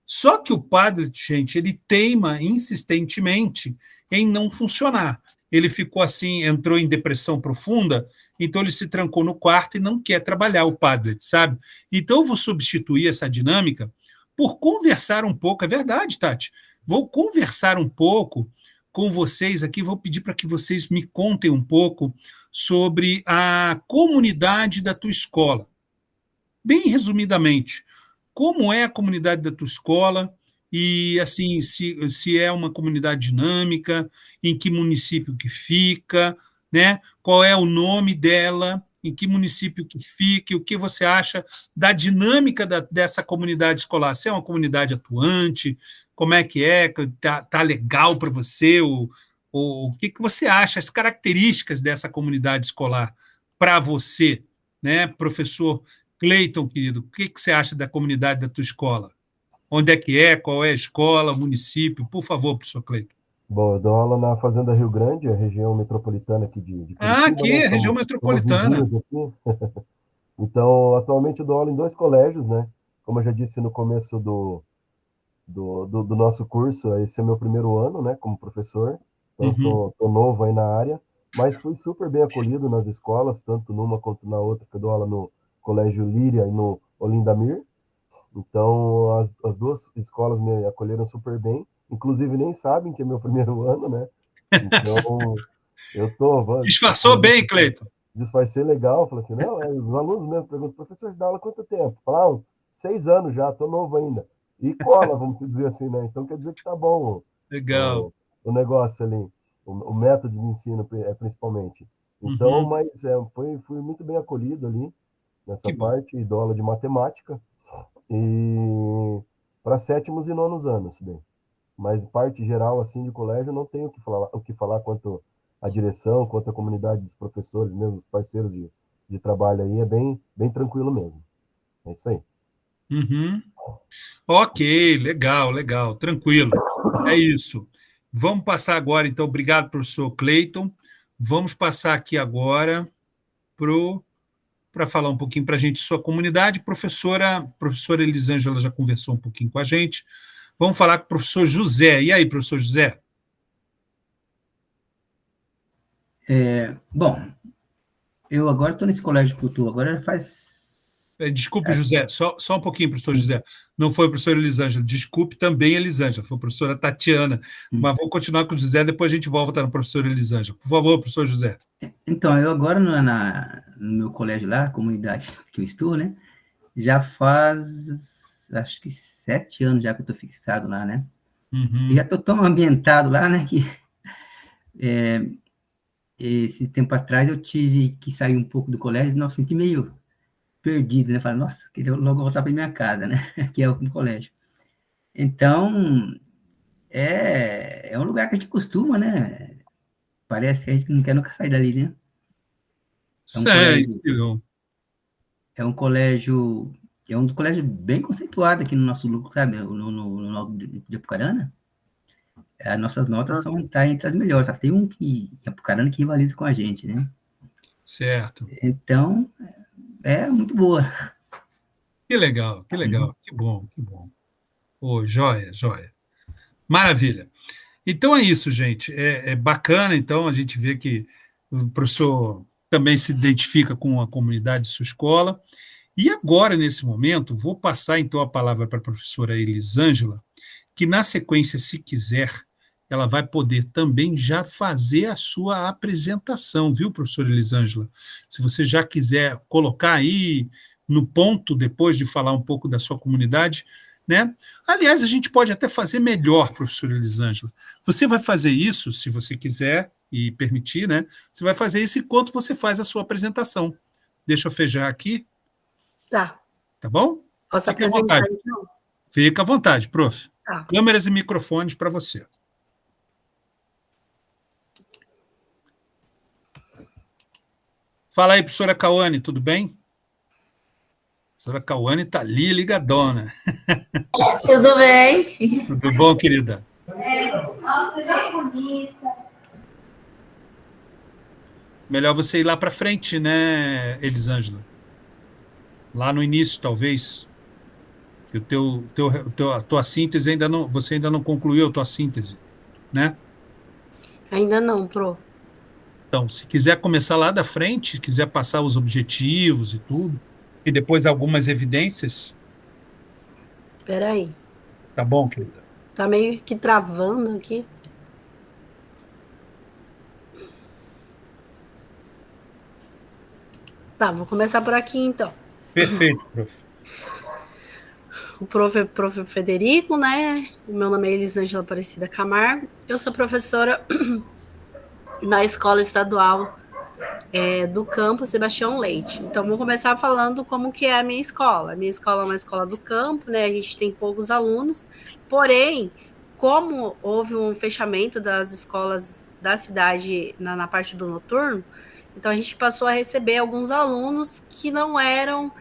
Só que o Padlet, gente, ele teima insistentemente em não funcionar. Ele ficou assim, entrou em depressão profunda, então ele se trancou no quarto e não quer trabalhar o Padlet, sabe? Então eu vou substituir essa dinâmica por conversar um pouco, é verdade, Tati, vou conversar um pouco com vocês aqui, vou pedir para que vocês me contem um pouco sobre a comunidade da tua escola. Bem resumidamente, como é a comunidade da tua escola e, assim, se é uma comunidade dinâmica, em que município que fica, né? Qual é o nome dela, em que município que fica, e o que você acha da dinâmica dessa comunidade escolar? Se é uma comunidade atuante, como é que é? Tá legal para você? O que você acha, as características dessa comunidade escolar para você, né, professor Cleiton, querido? O que você acha da comunidade da tua escola? Onde é que é? Qual é a escola, município? Por favor, professor Cleiton. Bom, eu dou aula na Fazenda Rio Grande, a região metropolitana aqui de Curitiba, Aqui, né? região Somos metropolitana. vizinhos aqui. Então, atualmente eu dou aula em 2 colégios, né? Como eu já disse no começo do nosso curso, esse é meu primeiro ano, né, como professor. Então, tô novo aí na área, mas fui super bem acolhido nas escolas, tanto numa quanto na outra, que eu dou aula no Colégio Líria e no Olinda Mir. Então, as 2 escolas me acolheram super bem, inclusive nem sabem que é meu primeiro ano, né? Então, eu Disfarçou bem, Cleiton. disfarcei legal, falei assim, não, os alunos mesmo perguntam, professor, você dá aula há quanto tempo? Fala, uns 6 anos já, tô novo ainda. E cola, vamos dizer assim, né? Então quer dizer que tá bom Legal. o negócio ali, o método de ensino, principalmente. Então, mas fui muito bem acolhido ali, nessa parte, dou aula de matemática, e para 7º e 9º anos, né? Mas parte geral, assim, de colégio, não tenho o que falar quanto a direção, quanto a comunidade dos professores, mesmo os parceiros de trabalho aí, é bem tranquilo mesmo. É isso aí. Ok, legal, tranquilo. É isso. Vamos passar agora, então, obrigado, professor Cleiton. Vamos passar aqui agora para falar um pouquinho para a gente de sua comunidade. Professora Elisângela já conversou um pouquinho com a gente. Vamos falar com o professor José. E aí, professor José? Bom, eu agora estou nesse colégio que eu estou, agora faz... Desculpe, José, só um pouquinho, professor José. Não foi a professora Elisângela, desculpe também, Elisângela, foi a professora Tatiana. Mas vou continuar com o José, depois a gente volta na professora Elisângela. Por favor, professor José. Então, eu agora no meu colégio lá, comunidade que eu estou, né? Já faz, acho que 7 anos já que eu estou fixado lá, né? Já estou tão ambientado lá, né? Que esse tempo atrás eu tive que sair um pouco do colégio, não, senti meio perdido, né? Falei, nossa, queria logo voltar para minha casa, né? Que é o colégio. Então, é um lugar que a gente costuma, né? Parece que a gente não quer nunca sair dali, né? É um colégio bem conceituado aqui no nosso lucro, sabe? No de Apucarana. As nossas notas tá entre as melhores, só tem um que Apucarana que rivaliza com a gente, né? Certo. Então, é muito boa. Que legal, que bom. Oh, joia. Maravilha. Então é isso, gente. É bacana, então, a gente vê que o professor também se identifica com a comunidade de sua escola. E agora, nesse momento, vou passar, então, a palavra para a professora Elisângela, que, na sequência, se quiser, ela vai poder também já fazer a sua apresentação, viu, professora Elisângela? Se você já quiser colocar aí no ponto, depois de falar um pouco da sua comunidade, né? Aliás, a gente pode até fazer melhor, professora Elisângela. Você vai fazer isso, se você quiser e permitir, né? Você vai fazer isso enquanto você faz a sua apresentação. Deixa eu fechar aqui. Tá. Tá bom? Posso Fica à apresentar, vontade. então? Fica à vontade, prof. Tá. Câmeras e microfones para você. Fala aí, professora Cauane, tudo bem? A professora Cauane está ali, ligadona. Tudo bem? Tudo bom, querida? Nossa, que bonita. Melhor você ir lá para frente, né, Elisângela? Lá no início, talvez. A tua síntese você ainda não concluiu a tua síntese, né? Ainda não, Pro. Então, se quiser começar lá da frente, quiser passar os objetivos e tudo, e depois algumas evidências, Espera aí. tá bom, querida? Tá meio que travando aqui. Tá, vou começar por aqui então. Perfeito, prof. O prof. Federico, né? O meu nome é Elisângela Aparecida Camargo. Eu sou professora na Escola Estadual do Campo Sebastião Leite. Então, vou começar falando como que é a minha escola. A minha escola é uma escola do campo, né? A gente tem poucos alunos, porém, como houve um fechamento das escolas da cidade na parte do noturno, então a gente passou a receber alguns alunos que não eram,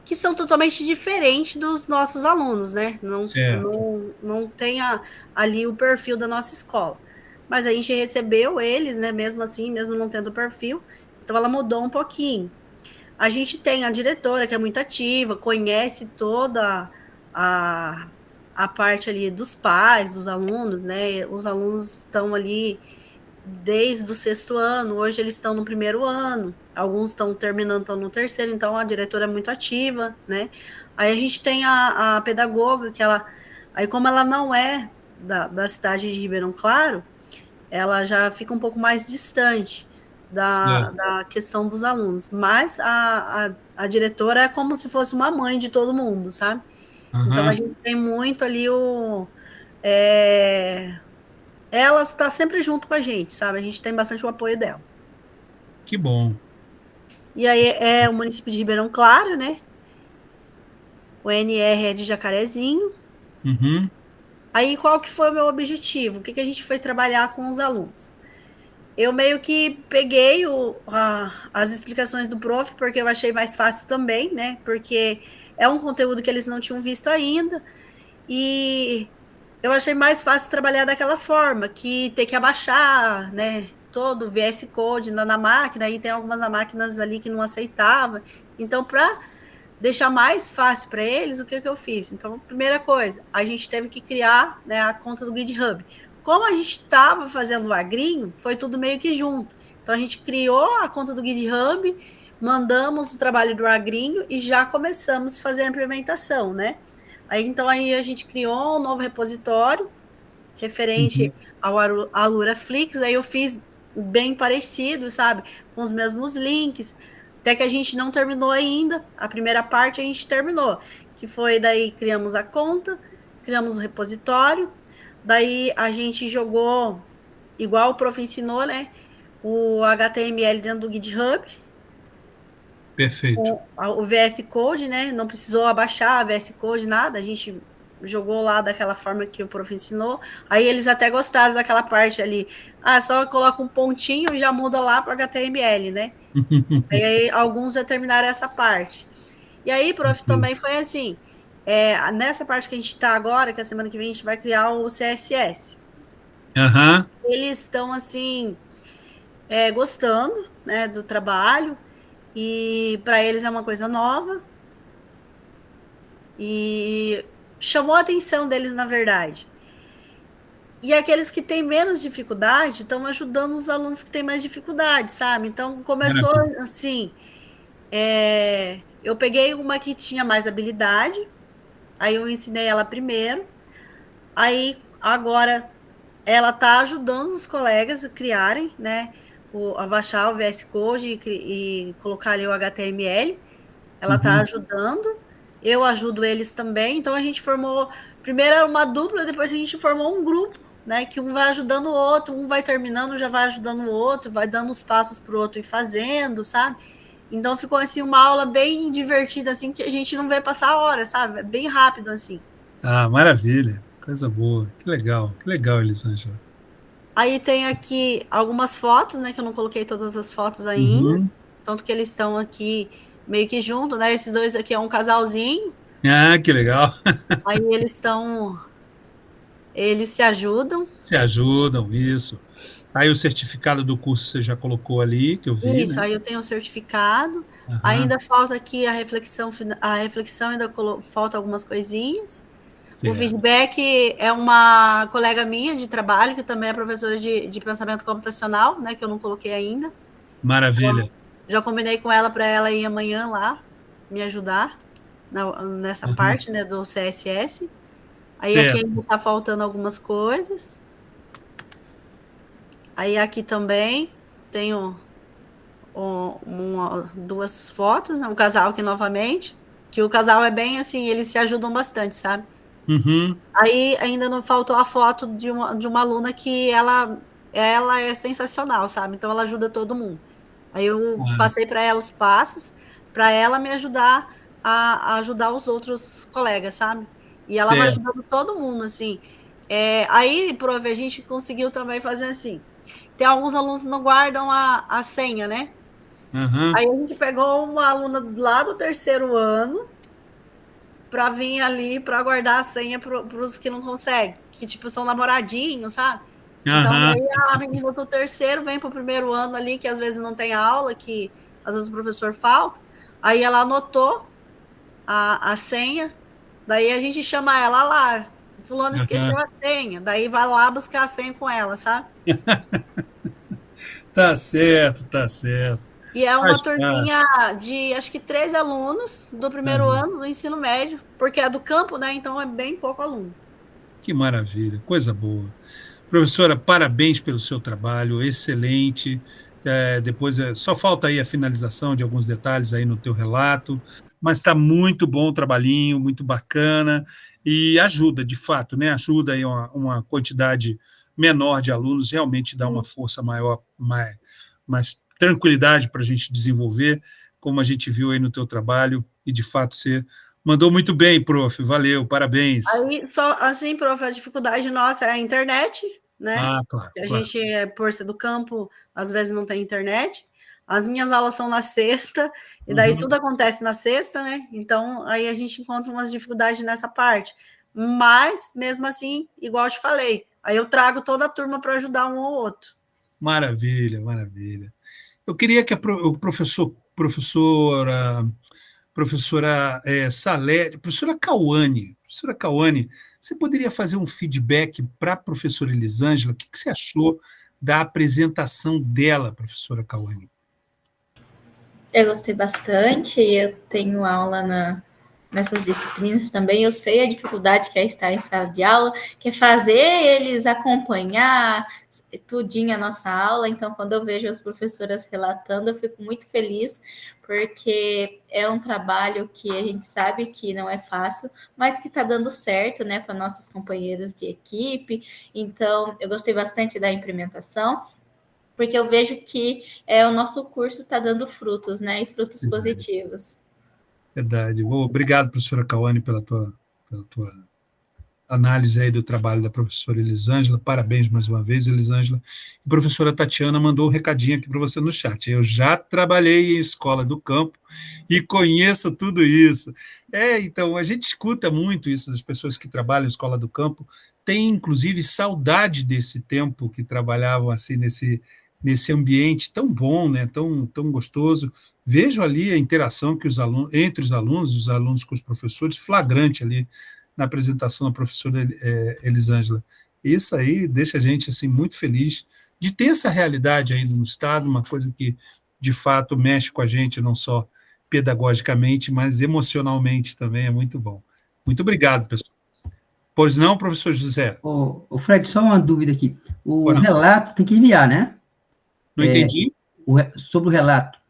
que são totalmente diferentes dos nossos alunos, né? Não tem ali o perfil da nossa escola. Mas a gente recebeu eles, né? Mesmo assim, mesmo não tendo perfil, então ela mudou um pouquinho. A gente tem a diretora, que é muito ativa, conhece toda a parte ali dos pais, dos alunos, né? Os alunos estão ali desde o 6º ano, hoje eles estão no 1º ano, alguns estão terminando, estão no 3º, então a diretora é muito ativa, né? Aí a gente tem a pedagoga, que ela, aí como ela não é da cidade de Ribeirão Claro, ela já fica um pouco mais distante da questão dos alunos, mas a diretora é como se fosse uma mãe de todo mundo, sabe? Então a gente tem muito ali ela está sempre junto com a gente, sabe? A gente tem bastante o apoio dela. Que bom. E aí é o município de Ribeirão Claro, né? O NR é de Jacarezinho. Uhum. Aí qual que foi o meu objetivo? O que a gente foi trabalhar com os alunos? Eu meio que peguei as explicações do prof, porque eu achei mais fácil também, né? Porque é um conteúdo que eles não tinham visto ainda. E eu achei mais fácil trabalhar daquela forma, que ter que abaixar, né, todo o VS Code na máquina, e tem algumas máquinas ali que não aceitavam. Então, para deixar mais fácil para eles, o que eu fiz? Então, primeira coisa, a gente teve que criar, né, a conta do GitHub. Como a gente estava fazendo o agrinho, foi tudo meio que junto. Então, a gente criou a conta do GitHub, mandamos o trabalho do agrinho e já começamos a fazer a implementação, né? Então aí a gente criou um novo repositório referente ao Aluraflix, aí eu fiz bem parecido, sabe? Com os mesmos links, até que a gente não terminou ainda, a primeira parte a gente terminou, que foi daí criamos a conta, criamos o repositório, daí a gente jogou, igual o prof ensinou, né? O HTML dentro do GitHub, Perfeito. o VS Code, né? Não precisou abaixar VS Code, nada. A gente jogou lá daquela forma que o prof ensinou. Aí eles até gostaram daquela parte ali. Só coloca um pontinho e já muda lá para HTML, né? Aí alguns já terminaram essa parte. E aí, prof, também foi assim. Nessa parte que a gente está agora, que a semana que vem a gente vai criar o CSS. Eles estão, assim, gostando, né, do trabalho. E para eles é uma coisa nova e chamou a atenção deles, na verdade. E aqueles que têm menos dificuldade estão ajudando os alunos que têm mais dificuldade, sabe? Então começou assim, eu peguei uma que tinha mais habilidade, aí eu ensinei ela primeiro, aí agora ela está ajudando os colegas a criarem, né? A baixar o VS Code e colocar ali o HTML. Ela está ajudando, eu ajudo eles também. Então a gente formou, primeiro era uma dupla, depois a gente formou um grupo, né? Que um vai ajudando o outro, um vai terminando, já vai ajudando o outro, vai dando os passos para o outro e fazendo, sabe? Então ficou assim uma aula bem divertida, assim, que a gente não vê passar a hora, sabe? É bem rápido, assim. Maravilha, coisa boa, que legal, Elisângela. Aí tem aqui algumas fotos, né? Que eu não coloquei todas as fotos ainda, tanto que eles estão aqui meio que junto, né? Esses dois aqui é um casalzinho. Que legal. Aí eles estão eles se ajudam. Se ajudam, isso. Aí o certificado do curso você já colocou ali, que eu vi, Isso, né? aí eu tenho o certificado. Aham. Ainda falta aqui a reflexão ainda falta algumas coisinhas. Certo. O feedback é uma colega minha de trabalho, que também é professora de pensamento computacional, né, que eu não coloquei ainda. Maravilha. Já combinei com ela para ela ir amanhã lá me ajudar nessa parte, né, do CSS. Aí Certo. aqui ainda está faltando algumas coisas. Aí aqui também tenho duas fotos, né, um casal aqui novamente, que o casal é bem assim, eles se ajudam bastante, sabe? Uhum. Aí ainda não faltou a foto de uma aluna que ela é sensacional, sabe? Então ela ajuda todo mundo. Aí eu passei para ela os passos, para ela me ajudar a ajudar os outros colegas, sabe? E ela vai ajudando todo mundo, assim. Aí, prof, a gente conseguiu também fazer assim. Tem alguns alunos que não guardam a senha, né? Uhum. Aí a gente pegou uma aluna lá do 3º ano para vir ali para guardar a senha para os que não conseguem, que tipo são namoradinhos, sabe? Então aí a menina do 3º vem para o 1º ano ali, que às vezes não tem aula, que às vezes o professor falta, aí ela anotou a senha, daí a gente chama ela lá, fulano esqueceu a senha, daí vai lá buscar a senha com ela, sabe? Tá certo, tá certo. E é uma turminha de, acho que 13 alunos do 1º ano do ensino médio, porque é do campo, né? Então é bem pouco aluno. Que maravilha, coisa boa. Professora, parabéns pelo seu trabalho, excelente. Depois só falta aí a finalização de alguns detalhes aí no teu relato, mas está muito bom o trabalhinho, muito bacana, e ajuda, de fato, né? Ajuda aí uma quantidade menor de alunos, realmente dá uma força maior, mais tranquilidade para a gente desenvolver, como a gente viu aí no teu trabalho, e de fato você mandou muito bem, prof, valeu, parabéns. Aí, só assim, prof, a dificuldade nossa é a internet, né? Claro. A gente, por ser do campo, às vezes não tem internet. As minhas aulas são na sexta, e daí tudo acontece na sexta, né? Então, aí a gente encontra umas dificuldades nessa parte. Mas, mesmo assim, igual eu te falei, aí eu trago toda a turma para ajudar um ou outro. Maravilha, maravilha. Eu queria que a professora Salete, professora Cauane, você poderia fazer um feedback para a professora Elisângela? O que você achou da apresentação dela, professora Cauane? Eu gostei bastante, eu tenho aula nessas disciplinas também, eu sei a dificuldade que é estar em sala de aula, que é fazer eles acompanhar tudinho a nossa aula, então quando eu vejo as professoras relatando, eu fico muito feliz, porque é um trabalho que a gente sabe que não é fácil, mas que está dando certo, né, para nossos companheiros de equipe, então eu gostei bastante da implementação, porque eu vejo que o nosso curso está dando frutos, né, e frutos positivos. Verdade. Obrigado, professora Cauane, pela tua análise aí do trabalho da professora Elisângela. Parabéns mais uma vez, Elisângela. A professora Tatiana mandou um recadinho aqui para você no chat. Eu já trabalhei em escola do campo e conheço tudo isso. Então, a gente escuta muito isso das pessoas que trabalham em escola do campo, tem, inclusive, saudade desse tempo que trabalhavam assim nesse ambiente tão bom, né, tão gostoso. Vejo ali a interação que entre os alunos com os professores, flagrante ali na apresentação da professora Elisângela. Isso aí deixa a gente assim, muito feliz de ter essa realidade aí no Estado, uma coisa que, de fato, mexe com a gente, não só pedagogicamente, mas emocionalmente também, é muito bom. Muito obrigado, pessoal. Pois não, professor José? Fred, só uma dúvida aqui. O relato tem que enviar, né? Não entendi. Sobre o relato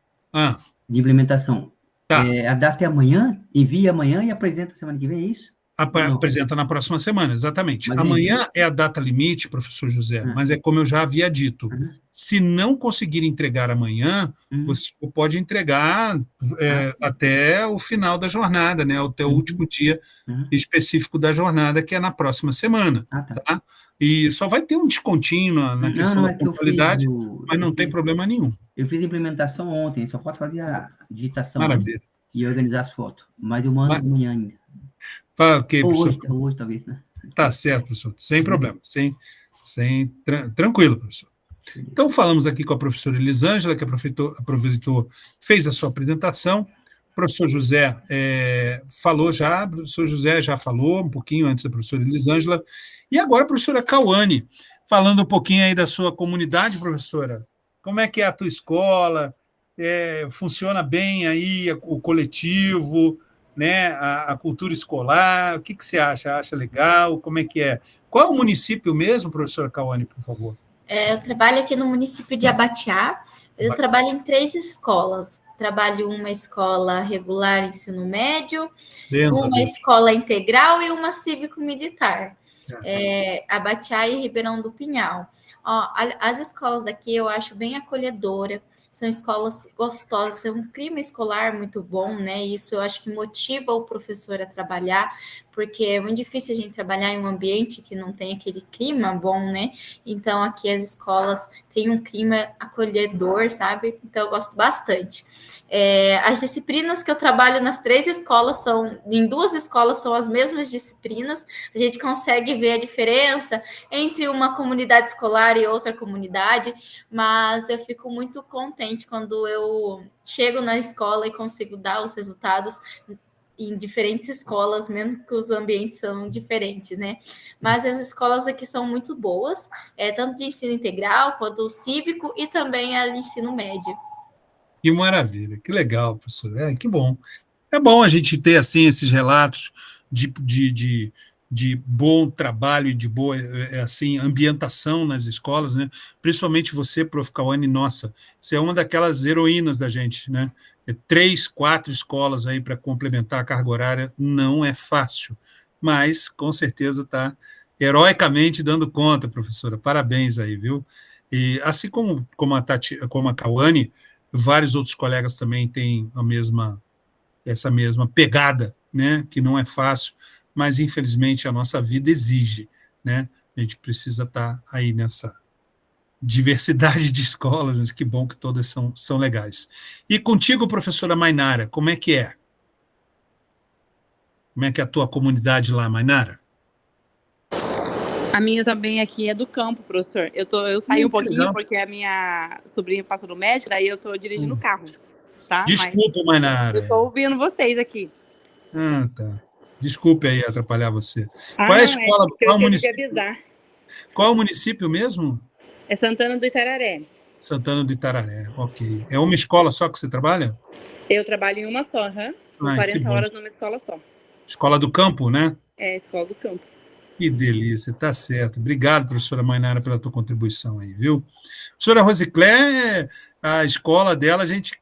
de implementação. Tá. A data é amanhã, envia amanhã e apresenta semana que vem, é isso? Apresenta na próxima semana, exatamente. Mas amanhã é a data limite, professor José, mas é como eu já havia dito. Se não conseguir entregar amanhã, você pode entregar até o final da jornada, né? Até o último dia específico da jornada, que é na próxima semana. Tá? E só vai ter um descontinho na questão da pontualidade, mas não tem problema nenhum. Eu fiz a implementação ontem, só pode fazer a digitação e organizar as fotos. Mas eu mando amanhã ainda. Okay, hoje, talvez, né? Tá certo, professor, sem problema, tranquilo, professor. Então, falamos aqui com a professora Elisângela, que aproveitou, fez a sua apresentação. O professor José falou já, o professor José já falou um pouquinho antes da professora Elisângela, e agora a professora Cauane, falando um pouquinho aí da sua comunidade, professora. Como é que é a tua escola? Funciona bem aí o coletivo, né, a cultura escolar? O que você acha? Acha legal? Como é que é? Qual é o município mesmo, professora Cauane, por favor? Eu trabalho aqui no município de Abatiá, eu trabalho em 3 escolas. Trabalho uma escola regular ensino médio, uma escola integral e uma cívico-militar. Abatiá e Ribeirão do Pinhal. As escolas daqui eu acho bem acolhedora, são escolas gostosas, tem um clima escolar muito bom, né? Isso eu acho que motiva o professor a trabalhar, porque é muito difícil a gente trabalhar em um ambiente que não tem aquele clima bom, né? Então, aqui as escolas têm um clima acolhedor, sabe? Então, eu gosto bastante. As disciplinas que eu trabalho nas 3 escolas em 2 escolas são as mesmas disciplinas, a gente consegue ver a diferença entre uma comunidade escolar e outra comunidade, mas eu fico muito contente quando eu chego na escola e consigo dar os resultados em diferentes escolas, mesmo que os ambientes são diferentes, né? Mas as escolas aqui são muito boas, tanto de ensino integral, quanto o cívico e também a de ensino médio. Que maravilha, que legal, professor. Que bom. É bom a gente ter assim esses relatos de bom trabalho e de boa assim, ambientação nas escolas, né? Principalmente você, prof. Cauane, nossa, você é uma daquelas heroínas da gente, né? 3, 4 escolas aí para complementar a carga horária não é fácil, mas com certeza está heroicamente dando conta, professora. Parabéns aí, viu? E assim como a Cauane, vários outros colegas também têm essa mesma pegada, né? Que não é fácil, mas infelizmente a nossa vida exige, né? A gente precisa estar aí nessa diversidade de escolas, mas que bom que todas são legais. E contigo, professora Mainara, como é que é? Como é que é a tua comunidade lá, Mainara? A minha também aqui é do campo, professor. Eu saí um pouquinho legal. porque a minha sobrinha passou no médico, daí eu estou dirigindo o carro, tá? Desculpa, Mainara. Eu estou ouvindo vocês aqui. Tá. Desculpe aí atrapalhar você. Qual é a escola? Qual é o município? Avisar. Qual é o município mesmo? É Santana do Itararé. Santana do Itararé, ok. É uma escola só que você trabalha? Eu trabalho em uma só, com 40 horas numa escola só. Escola do campo, né? Escola do campo. Que delícia, tá certo. Obrigado, professora Mainara, pela tua contribuição aí, viu? Professora Rosiclé, a escola dela, a gente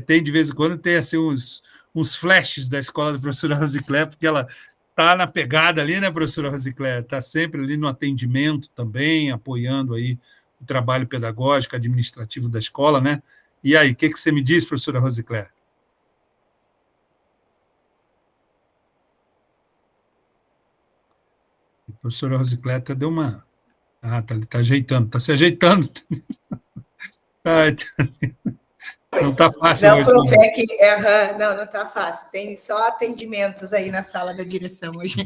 tem de vez em quando, tem assim uns flashes da escola da professora Rosiclé, porque ela está na pegada ali, né, professora Rosiclé? Está sempre ali no atendimento também, apoiando aí o trabalho pedagógico, administrativo da escola, né? E aí, o que você me diz, professora Rosiclé? A professora Rosiclé deu uma... tá ajeitando, tá se ajeitando. Não está fácil não, hoje. Prof, não está fácil. Tem só atendimentos aí na sala da direção hoje.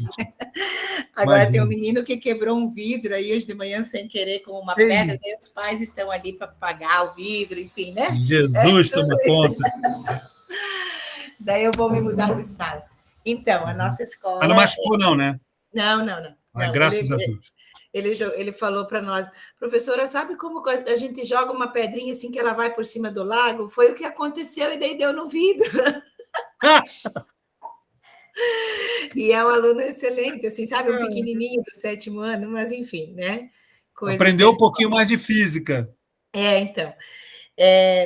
Agora Imagina. Tem um menino que quebrou um vidro aí hoje de manhã sem querer com uma pedra, e os pais estão ali para pagar o vidro, enfim, né? Jesus toma conta. Daí eu vou me mudar de sala. Então, a nossa escola... Mas não machucou não, né? Não. Graças a Deus. Ele falou para nós, professora, sabe como a gente joga uma pedrinha assim que ela vai por cima do lago? Foi o que aconteceu e daí deu no vidro. E é um aluno excelente, assim, sabe? Um pequenininho do 7º ano, mas enfim, né? Aprendeu um pouquinho mais de física. Então.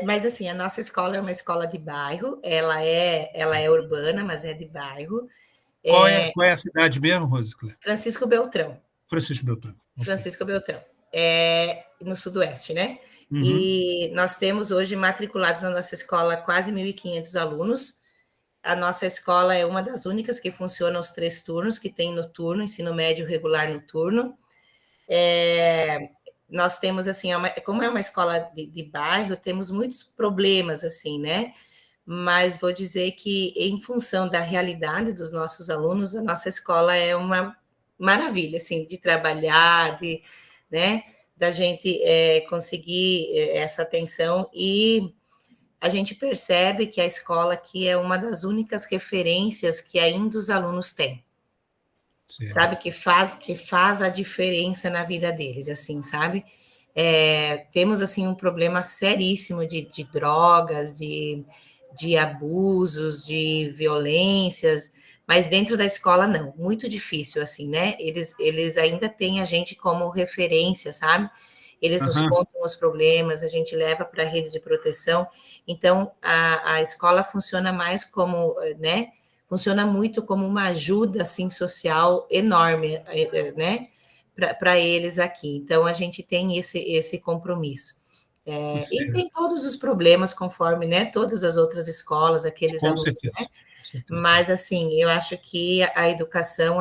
Mas assim, a nossa escola é uma escola de bairro, ela é urbana, mas é de bairro. Qual é a cidade mesmo, Rosiclé? Francisco Beltrão. Okay. Francisco Beltrão, no sudoeste, né? Uhum. E nós temos hoje matriculados na nossa escola quase 1.500 alunos. A nossa escola é uma das únicas que funciona os 3 turnos, que tem noturno, ensino médio regular noturno. Nós temos, assim, como é uma escola de bairro, temos muitos problemas, assim, né? Mas vou dizer que, em função da realidade dos nossos alunos, a nossa escola é uma maravilha, assim, de trabalhar, né, da gente conseguir essa atenção, e a gente percebe que a escola aqui é uma das únicas referências que ainda os alunos têm. Sim. Sabe, que faz a diferença na vida deles, assim, sabe? Temos, assim, um problema seríssimo de drogas, de abusos, de violências, mas dentro da escola, não. Muito difícil, assim, né? Eles ainda têm a gente como referência, sabe? Eles nos contam os problemas, a gente leva para a rede de proteção. Então, a escola funciona mais como, né? Funciona muito como uma ajuda, assim, social enorme, né? Para eles aqui. Então, a gente tem esse compromisso. E tem todos os problemas, conforme, né? Todas as outras escolas, aqueles Com alunos, certeza. né? Mas, assim, eu acho que a educação,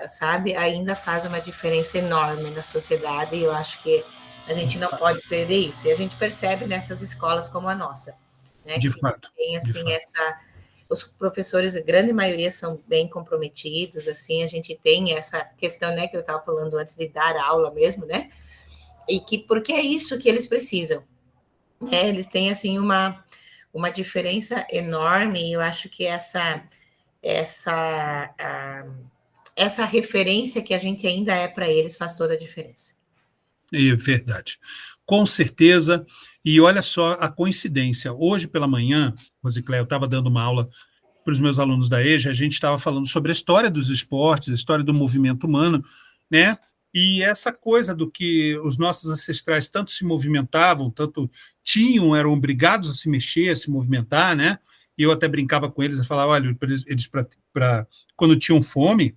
sabe, ainda faz uma diferença enorme na sociedade, e eu acho que a gente não pode perder isso. E a gente percebe nessas escolas como a nossa, né? De que fato. Tem, assim, os professores, a grande maioria, são bem comprometidos, assim, a gente tem essa questão, né, que eu estava falando antes, de dar aula mesmo, né? Porque é isso que eles precisam, né? Eles têm, assim, uma diferença enorme, e eu acho que essa referência que a gente ainda é para eles faz toda a diferença. É verdade. Com certeza. E olha só a coincidência. Hoje pela manhã, Rosicléia, eu estava dando uma aula para os meus alunos da EJA, a gente estava falando sobre a história dos esportes, a história do movimento humano, né? E essa coisa do que os nossos ancestrais tanto se movimentavam, tanto eram obrigados a se mexer, a se movimentar, né? E eu até brincava com eles, eu falava, olha, eles quando tinham fome,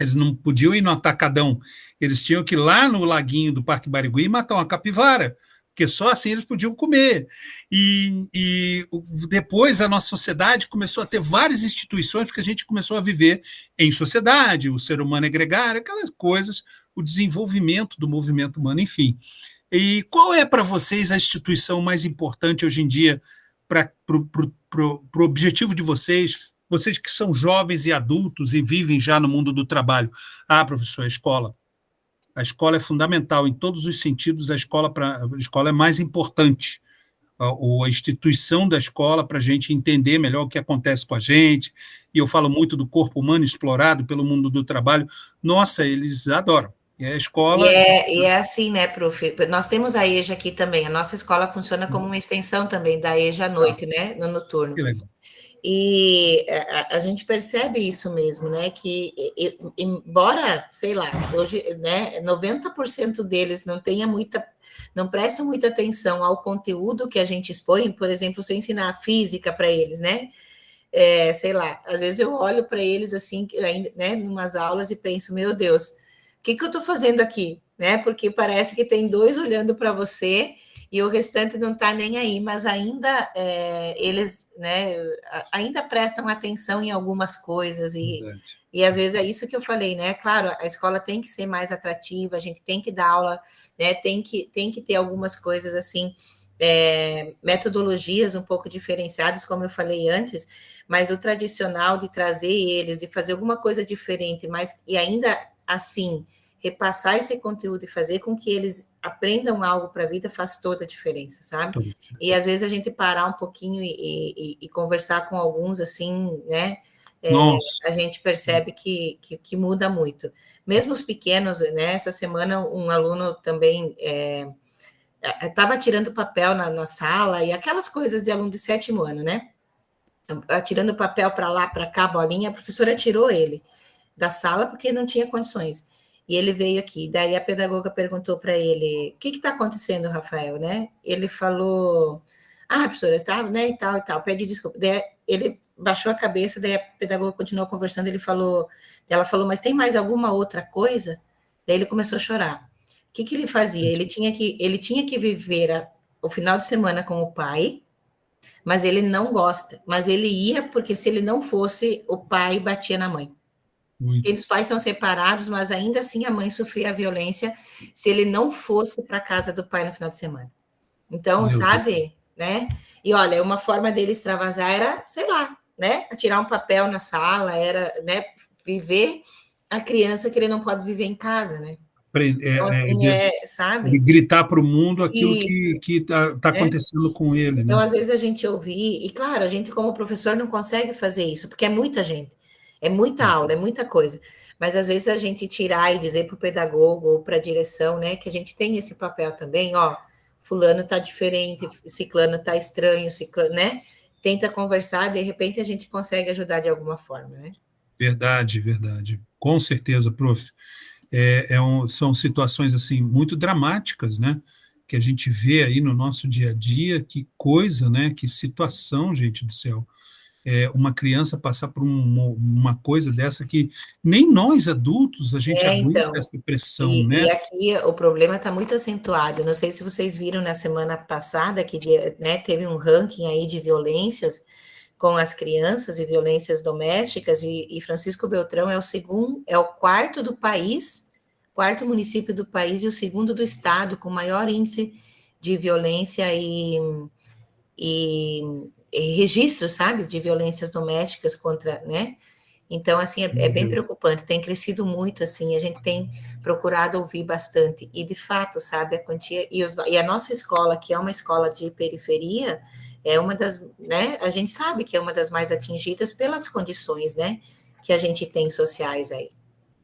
eles não podiam ir no atacadão, eles tinham que ir lá no laguinho do Parque Barigui e matar uma capivara, porque só assim eles podiam comer. E depois a nossa sociedade começou a ter várias instituições, porque a gente começou a viver em sociedade, o ser humano é gregário, aquelas coisas, o desenvolvimento do movimento humano, enfim. E qual é para vocês a instituição mais importante hoje em dia para o objetivo de vocês que são jovens e adultos e vivem já no mundo do trabalho? Ah, professor, a escola. A escola é fundamental em todos os sentidos, a escola é mais importante, a instituição da escola, para a gente entender melhor o que acontece com a gente, e eu falo muito do corpo humano explorado pelo mundo do trabalho. Nossa, eles adoram. E a escola... E é assim, né, prof? Nós temos a EJA aqui também, a nossa escola funciona como uma extensão também da EJA à noite, né, no noturno. Que legal. E a gente percebe isso mesmo, né? Que, embora, sei lá, hoje, né, 90% deles não prestam muita atenção ao conteúdo que a gente expõe, por exemplo, se ensinar física para eles, né? Sei lá, às vezes eu olho para eles assim, né, em umas aulas e penso, meu Deus, o que eu estou fazendo aqui? Né? Porque parece que tem 2 olhando para você e o restante não está nem aí, mas ainda eles, né, ainda prestam atenção em algumas coisas, e às vezes é isso que eu falei, né? Claro, a escola tem que ser mais atrativa, a gente tem que dar aula, né? Tem que ter algumas coisas assim, metodologias um pouco diferenciadas, como eu falei antes, mas o tradicional de trazer eles, de fazer alguma coisa diferente, mas e ainda assim repassar esse conteúdo e fazer com que eles aprendam algo para a vida faz toda a diferença, sabe? E às vezes a gente parar um pouquinho e conversar com alguns, assim, né? A gente percebe que muda muito. Mesmo os pequenos, né? Essa semana um aluno também estava tirando papel na sala, e aquelas coisas de aluno de 7º ano, né? Tirando papel para lá, para cá, bolinha, a professora tirou ele da sala porque não tinha condições. E ele veio aqui, daí a pedagoga perguntou para ele, o que está acontecendo, Rafael, né? Ele falou, professora, tá, né, e tal, pede desculpa. Daí ele baixou a cabeça, daí a pedagoga continuou conversando, ela falou, mas tem mais alguma outra coisa? Daí ele começou a chorar. O que ele fazia? Ele tinha que viver o final de semana com o pai, mas ele não gosta, mas ele ia porque se ele não fosse, o pai batia na mãe. Porque os pais são separados, mas ainda assim a mãe sofria a violência se ele não fosse para a casa do pai no final de semana. Então, sabe, né? E olha, uma forma dele extravasar era, sei lá, né? Tirar um papel na sala, era, né? Viver a criança que ele não pode viver em casa, né? Então, assim, sabe? Ele gritar para o mundo aquilo Isso. que está acontecendo com ele, Então, né? às vezes, a gente ouvir, e claro, a gente, como professor, não consegue fazer isso, porque é muita gente, é muita aula, é muita coisa. Mas, às vezes, a gente tirar e dizer para o pedagogo ou para a direção, né, que a gente tem esse papel também, ó, fulano está diferente, ciclano está estranho, ciclano, né? Tenta conversar, de repente a gente consegue ajudar de alguma forma, né? Verdade, verdade. Com certeza, prof. São situações assim muito dramáticas, né? Que a gente vê aí no nosso dia a dia, que coisa, né? Que situação, gente do céu. Uma criança passar por uma coisa dessa que nem nós adultos a gente aguenta Então, essa pressão, né? e aqui o problema está muito acentuado. Não sei se vocês viram na semana passada que, né, teve um ranking aí de violências com as crianças e violências domésticas, e Francisco Beltrão é o quarto do país, quarto município do país e o segundo do estado com maior índice de violência e registros, sabe, de violências domésticas contra, né? Então, assim, é bem preocupante, tem crescido muito, assim, a gente tem procurado ouvir bastante, e de fato, sabe, a quantia, e a nossa escola, que é uma escola de periferia, é uma das, né, a gente sabe que é uma das mais atingidas pelas condições, né, que a gente tem sociais aí.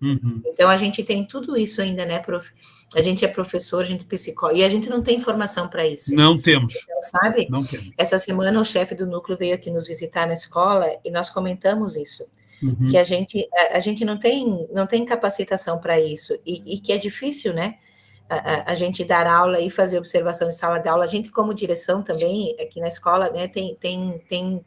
Uhum. Então, a gente tem tudo isso ainda, né, prof? A gente é professor, a gente é psicólogo, e a gente não tem formação para isso. Não temos. Então, sabe? Não temos. Essa semana o chefe do núcleo veio aqui nos visitar na escola e nós comentamos isso, que a gente não tem capacitação para isso, e que é difícil, né, a gente dar aula e fazer observação em sala de aula. A gente, como direção também, aqui na escola, né, tem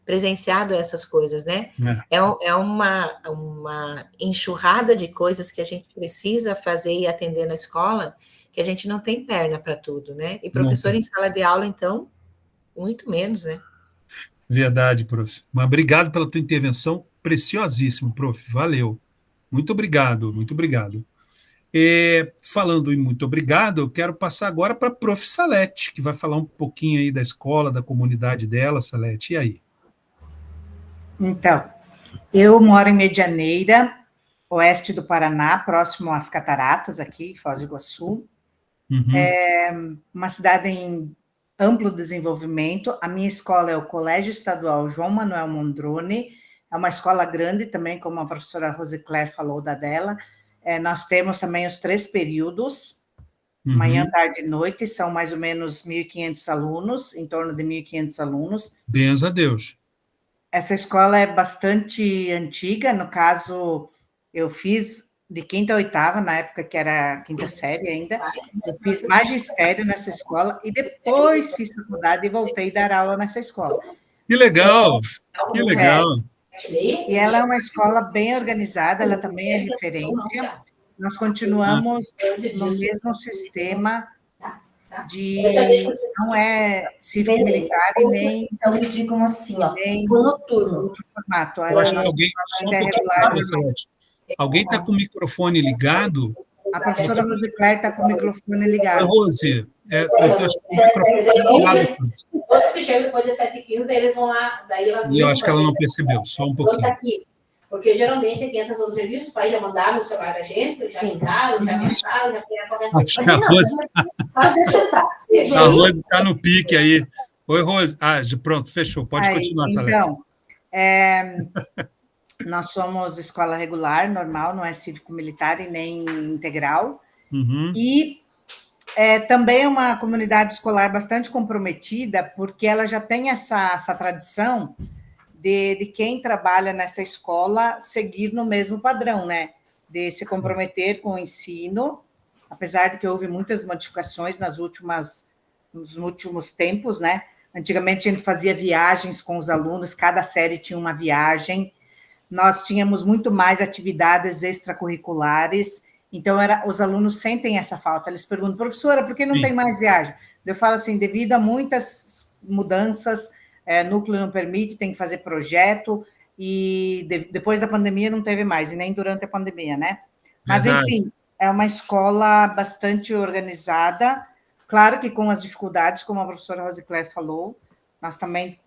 presenciado essas coisas, né? É uma enxurrada de coisas que a gente precisa fazer e atender na escola, que a gente não tem perna para tudo, né? E professor em sala de aula, então, muito menos, né? Verdade, prof. Mas obrigado pela tua intervenção, preciosíssimo, prof. Valeu. Muito obrigado, muito obrigado. Falando em muito obrigado, eu quero passar agora para a prof. Salete, que vai falar um pouquinho aí da escola, da comunidade dela. Salete, e aí? Então, eu moro em Medianeira, oeste do Paraná, próximo às Cataratas, aqui, Foz do Iguaçu. É uma cidade em amplo desenvolvimento. A minha escola é o Colégio Estadual João Manuel Mondrone, é uma escola grande também, como a professora Rosicler falou da dela. Nós temos também os 3 períodos, manhã, tarde e noite, são mais ou menos 1.500 alunos, em torno de 1.500 alunos. Bens a Deus. Essa escola é bastante antiga, no caso, eu fiz de 5ª a 8ª, na época que era 5ª série ainda, eu fiz magistério nessa escola, e depois fiz faculdade e voltei a dar aula nessa escola. Que legal, que legal. E ela é uma escola bem organizada, ela também é referência. Nós continuamos no mesmo sistema não é cívico-militar e nem... Então, me digam assim, ó, nem noturno. outro formato. Eu acho que alguém... Só um pouquinho, Salete. Alguém está com o microfone ligado? A professora Rosicler está com o microfone ligado. Rose, eu acho que o microfone está ligado. Todos que chegam depois das 7h15, daí eles vão lá, daí elas... E eu acho que ela não percebeu, só um pouquinho. Aqui. Porque geralmente aqui entra todos os serviços, os pais já mandaram o celular da gente, já ligaram, já pensaram, já fizeram qualquer coisa. A Rose está no pique aí. Oi, Rose. Pronto, fechou. Pode continuar, Salete. Então, nós somos escola regular, normal, não é cívico-militar e nem integral. E também é uma comunidade escolar bastante comprometida, porque ela já tem essa tradição de quem trabalha nessa escola seguir no mesmo padrão, né? De se comprometer com o ensino, apesar de que houve muitas modificações nos últimos tempos, né? Antigamente a gente fazia viagens com os alunos, cada série tinha uma viagem, nós tínhamos muito mais atividades extracurriculares, então os alunos sentem essa falta, eles perguntam, professora, por que não tem mais viagem? Eu falo assim, devido a muitas mudanças, núcleo não permite, tem que fazer projeto, e depois da pandemia não teve mais, e nem durante a pandemia, né? Mas, enfim, é uma escola bastante organizada, claro que com as dificuldades, como a professora Rosicler falou, nós também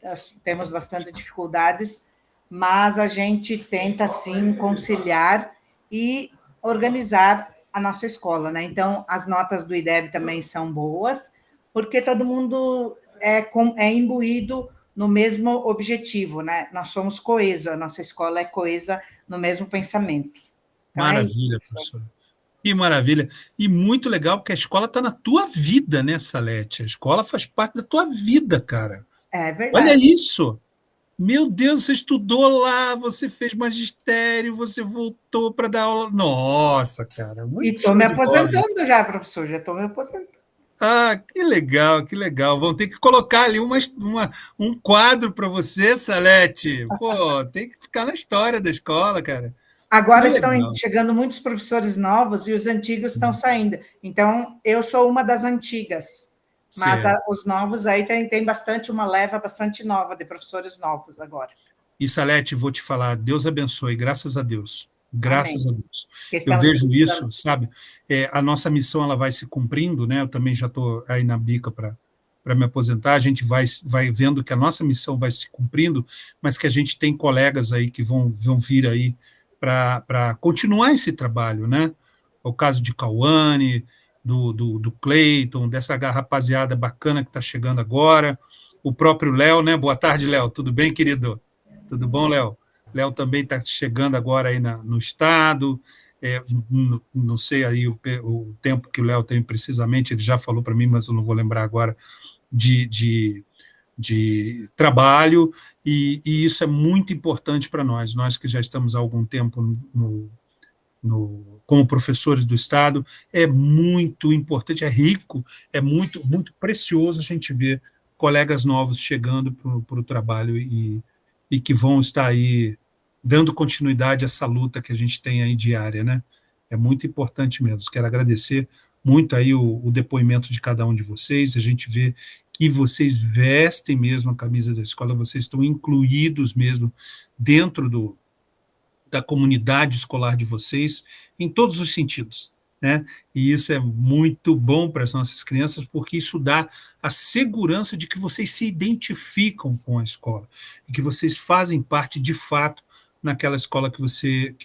temos bastante dificuldades, mas a gente tenta, sim, conciliar e organizar a nossa escola, né? Então, as notas do IDEB também são boas, porque todo mundo é imbuído no mesmo objetivo, né? Nós somos coesos, a nossa escola é coesa no mesmo pensamento. Então, Maravilha, professora. Que maravilha. E muito legal, porque a escola está na tua vida, né, Salete? A escola faz parte da tua vida, cara. É verdade. Olha isso. Meu Deus, você estudou lá, você fez magistério, você voltou para dar aula. Nossa, cara. E estou me aposentando já, professor, já estou me aposentando. Ah, que legal, que legal. Vão ter que colocar ali um quadro para você, Salete. Pô, tem que ficar na história da escola, cara. Agora estão chegando muitos professores novos e os antigos estão saindo. Então, eu sou uma das antigas. Mas os novos aí tem bastante, uma leva bastante nova de professores novos agora. E, Salete, vou te falar, Deus abençoe, graças a Deus. Graças Amém. a Deus. Eu vejo isso, sabe? A nossa missão ela vai se cumprindo, né? Eu também já estou aí na bica para me aposentar. A gente vai vendo que a nossa missão vai se cumprindo, mas que a gente tem colegas aí que vão vir aí para continuar esse trabalho, né? O caso de Cauane, do Cleiton, dessa rapaziada bacana que está chegando agora, o próprio Léo, né? Boa tarde, Léo. Tudo bem, querido? Tudo bom, Léo? Léo também está chegando agora aí no estado, não sei aí o tempo que o Léo tem precisamente, ele já falou para mim, mas eu não vou lembrar agora, de trabalho, e isso é muito importante para nós que já estamos há algum tempo como professores do Estado, é muito importante, é rico, é muito, muito precioso a gente ver colegas novos chegando para o trabalho e que vão estar aí dando continuidade a essa luta que a gente tem aí diária, né? É muito importante mesmo. Quero agradecer muito aí o depoimento de cada um de vocês, a gente vê que vocês vestem mesmo a camisa da escola, vocês estão incluídos mesmo dentro da comunidade escolar de vocês, em todos os sentidos, né? E isso é muito bom para as nossas crianças, porque isso dá a segurança de que vocês se identificam com a escola, e que vocês fazem parte, de fato, naquela escola que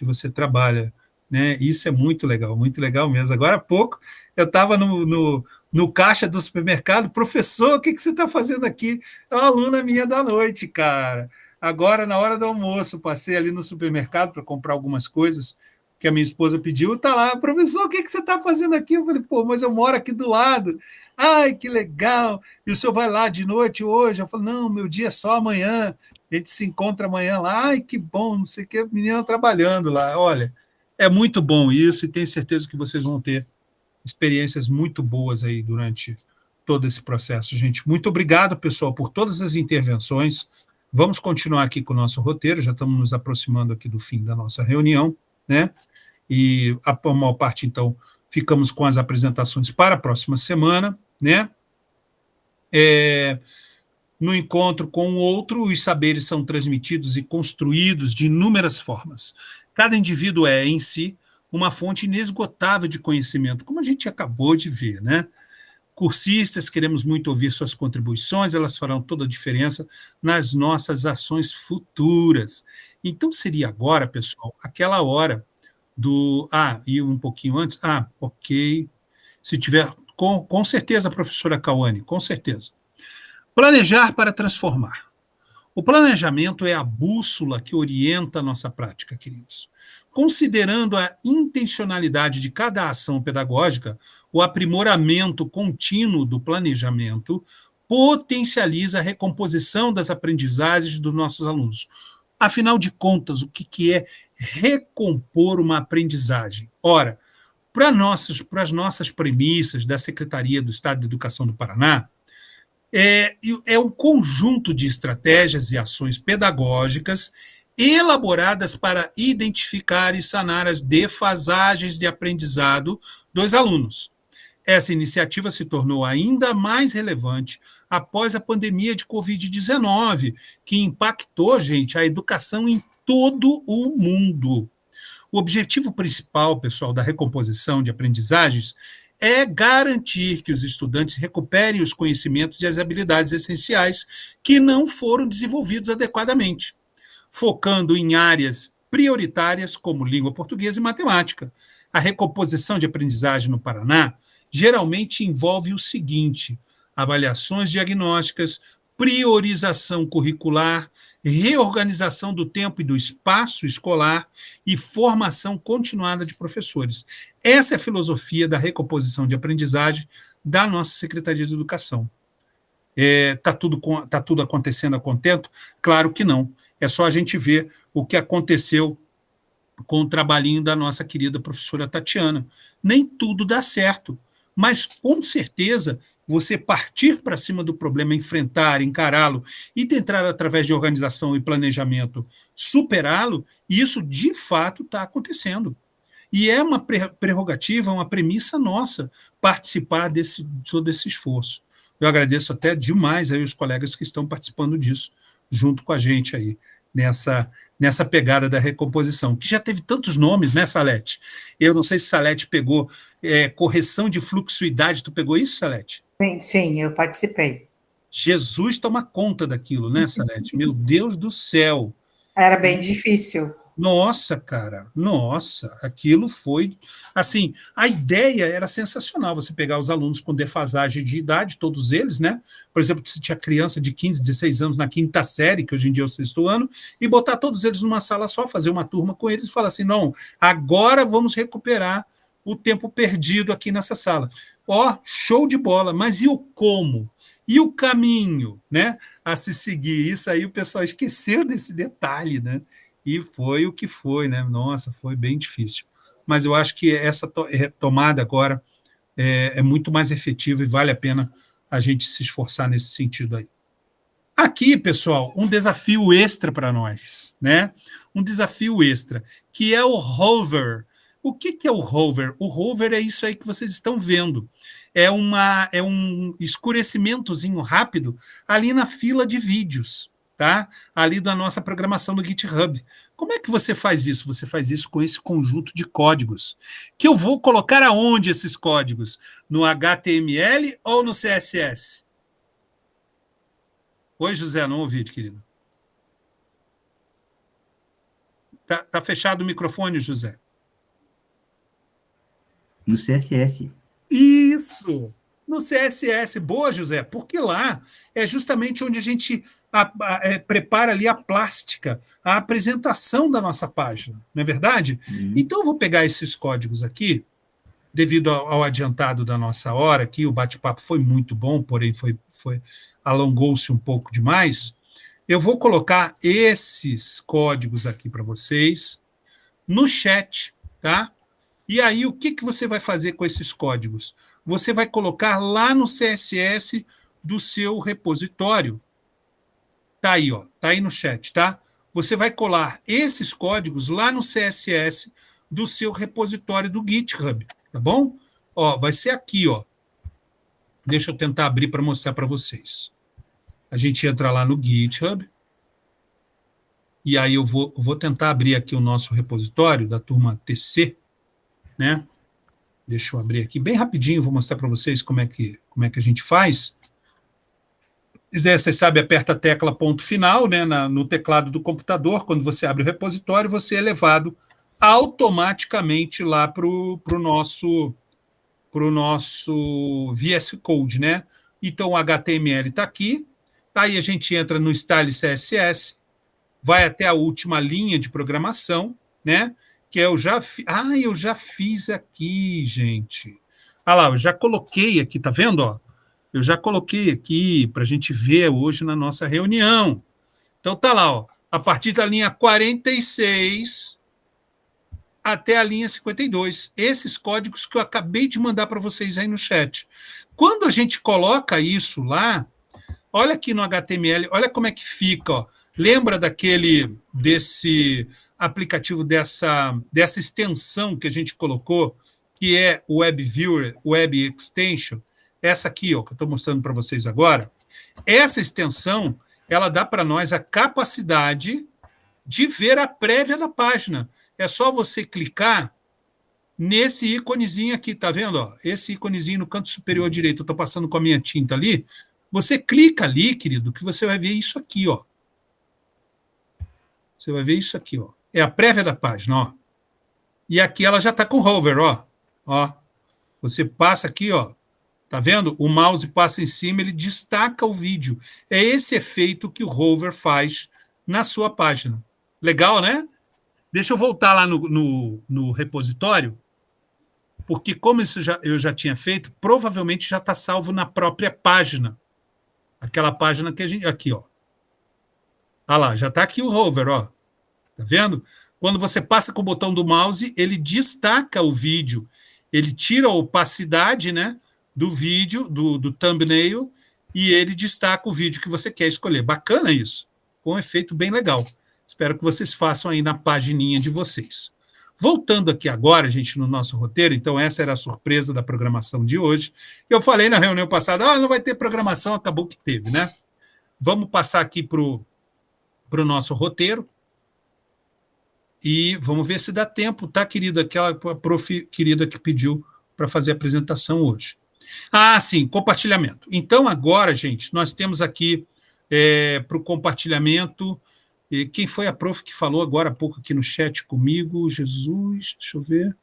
você trabalha, né? Isso é muito legal mesmo. Agora há pouco, eu estava no caixa do supermercado, professor, o que você está fazendo aqui? É uma aluna minha da noite, cara. Agora, na hora do almoço, passei ali no supermercado para comprar algumas coisas que a minha esposa pediu, está lá, professor, o que você está fazendo aqui? Eu falei, pô, mas eu moro aqui do lado. Ai, que legal. E o senhor vai lá de noite hoje? Eu falei, não, meu dia é só amanhã. A gente se encontra amanhã lá. Ai, que bom, não sei o que, a menina trabalhando lá. Olha, é muito bom isso e tenho certeza que vocês vão ter experiências muito boas aí durante todo esse processo, gente. Muito obrigado, pessoal, por todas as intervenções. Vamos continuar aqui com o nosso roteiro, já estamos nos aproximando aqui do fim da nossa reunião, né? E a maior parte, então, ficamos com as apresentações para a próxima semana, né? No encontro com o outro, os saberes são transmitidos e construídos de inúmeras formas. Cada indivíduo é, em si, uma fonte inesgotável de conhecimento, como a gente acabou de ver, né? Cursistas, queremos muito ouvir suas contribuições, elas farão toda a diferença nas nossas ações futuras. Então, seria agora, pessoal, aquela hora e um pouquinho antes, ok, se tiver, com certeza, professora Cauane, com certeza. Planejar para transformar. O planejamento é a bússola que orienta a nossa prática, queridos. Considerando a intencionalidade de cada ação pedagógica, o aprimoramento contínuo do planejamento potencializa a recomposição das aprendizagens dos nossos alunos. Afinal de contas, o que é recompor uma aprendizagem? Ora, para as nossas premissas da Secretaria do Estado de Educação do Paraná, é um conjunto de estratégias e ações pedagógicas elaboradas para identificar e sanar as defasagens de aprendizado dos alunos. Essa iniciativa se tornou ainda mais relevante após a pandemia de Covid-19, que impactou, gente, a educação em todo o mundo. O objetivo principal, pessoal, da recomposição de aprendizagens é garantir que os estudantes recuperem os conhecimentos e as habilidades essenciais que não foram desenvolvidos adequadamente, focando em áreas prioritárias como língua portuguesa e matemática. A recomposição de aprendizagem no Paraná geralmente envolve o seguinte: avaliações diagnósticas, priorização curricular, reorganização do tempo e do espaço escolar e formação continuada de professores. Essa é a filosofia da recomposição de aprendizagem da nossa Secretaria de Educação. Tá tudo acontecendo a contento? Claro que não. É só a gente ver o que aconteceu com o trabalhinho da nossa querida professora Tatiana. Nem tudo dá certo, mas com certeza você partir para cima do problema, enfrentar, encará-lo e tentar, através de organização e planejamento, superá-lo, isso de fato está acontecendo. E é uma prerrogativa, uma premissa nossa participar todo esse esforço. Eu agradeço até demais aí os colegas que estão participando disso junto com a gente aí, nessa pegada da recomposição, que já teve tantos nomes, né, Salete? Eu não sei se Salete pegou correção de fluxuidade, tu pegou isso, Salete? Sim, eu participei. Jesus toma conta daquilo, né, Salete? Meu Deus do céu! Era bem difícil. Nossa, cara, nossa, aquilo foi... Assim, a ideia era sensacional, você pegar os alunos com defasagem de idade, todos eles, né? Por exemplo, se tinha criança de 15, 16 anos na quinta série, que hoje em dia é o 6º ano, e botar todos eles numa sala só, fazer uma turma com eles e falar assim, não, agora vamos recuperar o tempo perdido aqui nessa sala. Ó, show de bola, mas e o como? E o caminho, né, a se seguir? Isso aí o pessoal esqueceu desse detalhe, né? E foi o que foi, né? Nossa, foi bem difícil. Mas eu acho que essa tomada agora é muito mais efetiva e vale a pena a gente se esforçar nesse sentido aí. Aqui, pessoal, um desafio extra para nós, né? Um desafio extra, que é o hover. O que é o hover? O hover é isso aí que vocês estão vendo. É um escurecimentozinho rápido ali na fila de vídeos, tá? Ali da nossa programação no GitHub. Como é que você faz isso? Você faz isso com esse conjunto de códigos, que eu vou colocar aonde esses códigos? No HTML ou no CSS? Oi, José, não ouvi, querido. Tá fechado o microfone, José? No CSS. Isso! No CSS. Boa, José, porque lá é justamente onde a gente prepara ali a plástica, a apresentação da nossa página, não é verdade? Então, eu vou pegar esses códigos aqui, devido ao adiantado da nossa hora aqui, o bate-papo foi muito bom, porém alongou-se um pouco demais. Eu vou colocar esses códigos aqui para vocês no chat, tá? E aí, o que você vai fazer com esses códigos? Você vai colocar lá no CSS do seu repositório. Tá aí, ó, tá aí no chat, tá? Você vai colar esses códigos lá no CSS do seu repositório do GitHub, tá bom? Ó, vai ser aqui, ó. Deixa eu tentar abrir para mostrar para vocês. A gente entra lá no GitHub. E aí eu vou tentar abrir aqui o nosso repositório da turma TC, né? Deixa eu abrir aqui bem rapidinho, vou mostrar para vocês como é que a gente faz. Vocês sabem, aperta a tecla ponto final, né, no teclado do computador, quando você abre o repositório, você é levado automaticamente lá para o nosso VS Code, né? Então, o HTML está aqui, aí a gente entra no Style CSS, vai até a última linha de programação, né? Que eu já fiz aqui, gente. Olha lá, eu já coloquei aqui, tá vendo? Ó? Eu já coloquei aqui para a gente ver hoje na nossa reunião. Então, tá lá, ó, a partir da linha 46 até a linha 52. Esses códigos que eu acabei de mandar para vocês aí no chat. Quando a gente coloca isso lá, olha aqui no HTML, olha como é que fica, ó. Lembra desse aplicativo, dessa extensão que a gente colocou, que é o Web Viewer, Web Extension, essa aqui, ó, que eu estou mostrando para vocês agora. Essa extensão, ela dá para nós a capacidade de ver a prévia da página. É só você clicar nesse íconezinho aqui, tá vendo? Ó? Esse íconezinho no canto superior direito, eu estou passando com a minha tinta ali. Você clica ali, querido, que você vai ver isso aqui, ó. Você vai ver isso aqui, ó. é a prévia da página, ó. E aqui ela já está com hover, ó. Ó. Você passa aqui, ó. Tá vendo? O mouse passa em cima, ele destaca o vídeo. É esse efeito que o hover faz na sua página. Legal, né? Deixa eu voltar lá no repositório, porque como eu já tinha feito, provavelmente já está salvo na própria página. Aquela página que a gente... Aqui, ó. Ah lá, já está aqui o hover, ó. Tá vendo? Quando você passa com o botão do mouse, ele destaca o vídeo. Ele tira a opacidade, né, do vídeo, do thumbnail, e ele destaca o vídeo que você quer escolher. Bacana isso. Com um efeito bem legal. Espero que vocês façam aí na pagininha de vocês. Voltando aqui agora, gente, no nosso roteiro, então essa era a surpresa da programação de hoje. Eu falei na reunião passada, não vai ter programação, acabou que teve, né? Vamos passar aqui para o nosso roteiro e vamos ver se dá tempo, tá, querida? Aquela prof querida que pediu para fazer a apresentação hoje. Ah, sim, compartilhamento. Então, agora, gente, nós temos aqui para o compartilhamento... E quem foi a prof que falou agora há pouco aqui no chat comigo? Jesus, deixa eu ver.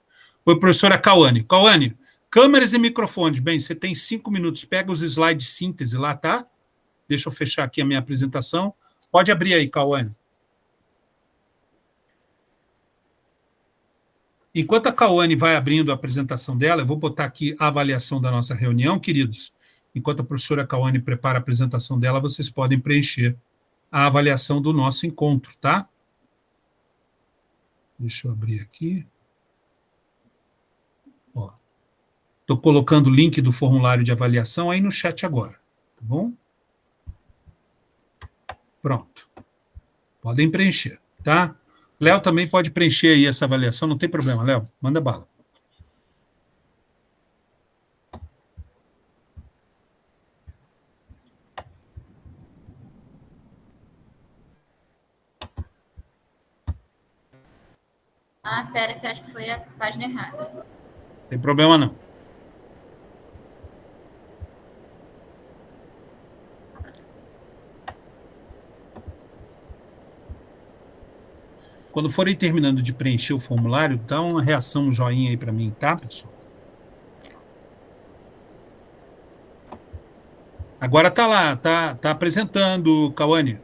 Foi a professora Cauane. Cauane, câmeras e microfones. Bem, você tem 5 minutos. Pega os slides de síntese lá, tá? Deixa eu fechar aqui a minha apresentação. Pode abrir aí, Cauane. Enquanto a Cauane vai abrindo a apresentação dela, eu vou botar aqui a avaliação da nossa reunião, queridos. Enquanto a professora Cauane prepara a apresentação dela, vocês podem preencher a avaliação do nosso encontro, tá? Deixa eu abrir aqui. Estou colocando o link do formulário de avaliação aí no chat agora, tá bom? Pronto. Podem preencher, tá? Léo também pode preencher aí essa avaliação, não tem problema, Léo, manda bala. Ah, pera, que eu acho que foi a página errada. Não tem problema, não. Quando forem terminando de preencher o formulário, dá uma reação, um joinha aí para mim, tá, pessoal? Agora tá lá, tá apresentando, Cauane.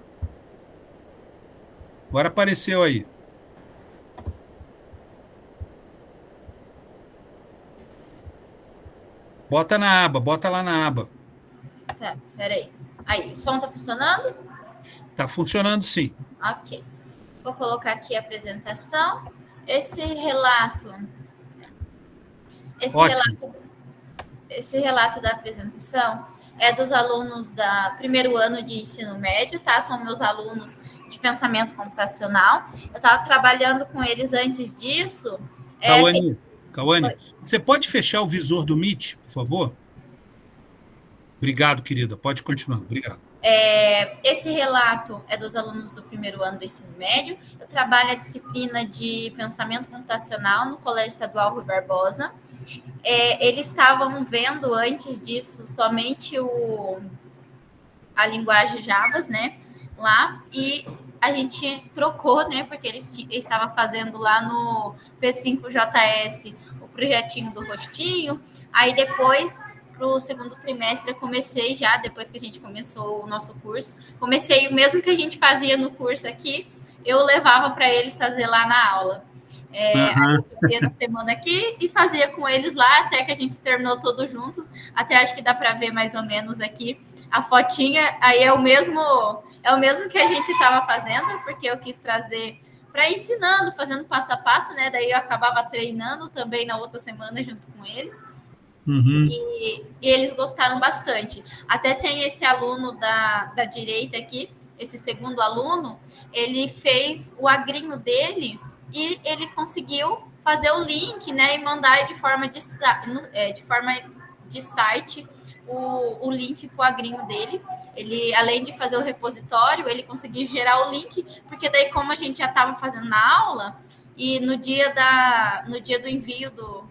Agora apareceu aí. Bota na aba, bota lá na aba. Tá, peraí. Aí, o som tá funcionando? Tá funcionando, sim. Ok. Vou colocar aqui a apresentação. Esse relato da apresentação é dos alunos do primeiro ano de ensino médio, tá? São meus alunos de pensamento computacional. Eu estava trabalhando com eles antes disso. Cauane, você pode fechar o visor do Meet, por favor? Obrigado, querida. Pode continuar. Obrigado. Esse relato é dos alunos do primeiro ano do ensino médio. Eu trabalho a disciplina de pensamento computacional no Colégio Estadual Rui Barbosa. Eles estavam vendo antes disso somente a linguagem Java, né? Lá, e a gente trocou, né? Porque eles estavam fazendo lá no P5JS o projetinho do rostinho. Aí depois, para o segundo trimestre, eu comecei já, depois que a gente começou o nosso curso, comecei o mesmo que a gente fazia no curso aqui, eu levava para eles fazer lá na aula. Eu fazia na semana aqui e fazia com eles lá, até que a gente terminou todos juntos. Até acho que dá para ver mais ou menos aqui a fotinha. Aí é o mesmo que a gente estava fazendo, porque eu quis trazer para ensinando, fazendo passo a passo, né? Daí eu acabava treinando também na outra semana junto com eles. Uhum. E eles gostaram bastante. Até tem esse aluno da direita aqui, esse segundo aluno, ele fez o agrinho dele e ele conseguiu fazer o link, né, e mandar de forma de site o link para o agrinho dele. Ele, além de fazer o repositório, ele conseguiu gerar o link, porque daí, como a gente já estava fazendo na aula, e no dia do envio do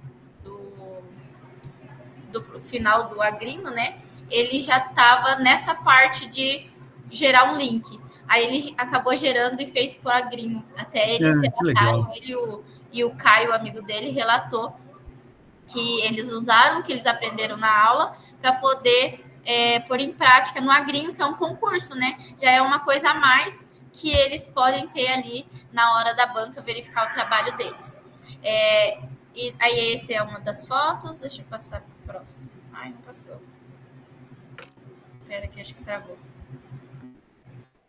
final do agrinho, né, ele já estava nessa parte de gerar um link. Aí ele acabou gerando e fez pro Agrinho. Até eles relataram, ele e o Caio, amigo dele, relatou que eles usaram o que eles aprenderam na aula para poder pôr em prática no Agrinho, que é um concurso, né? Já é uma coisa a mais que eles podem ter ali na hora da banca, verificar o trabalho deles. E aí, essa é uma das fotos. Deixa eu passar para a próxima. Ai, não passou. Espera que acho que travou.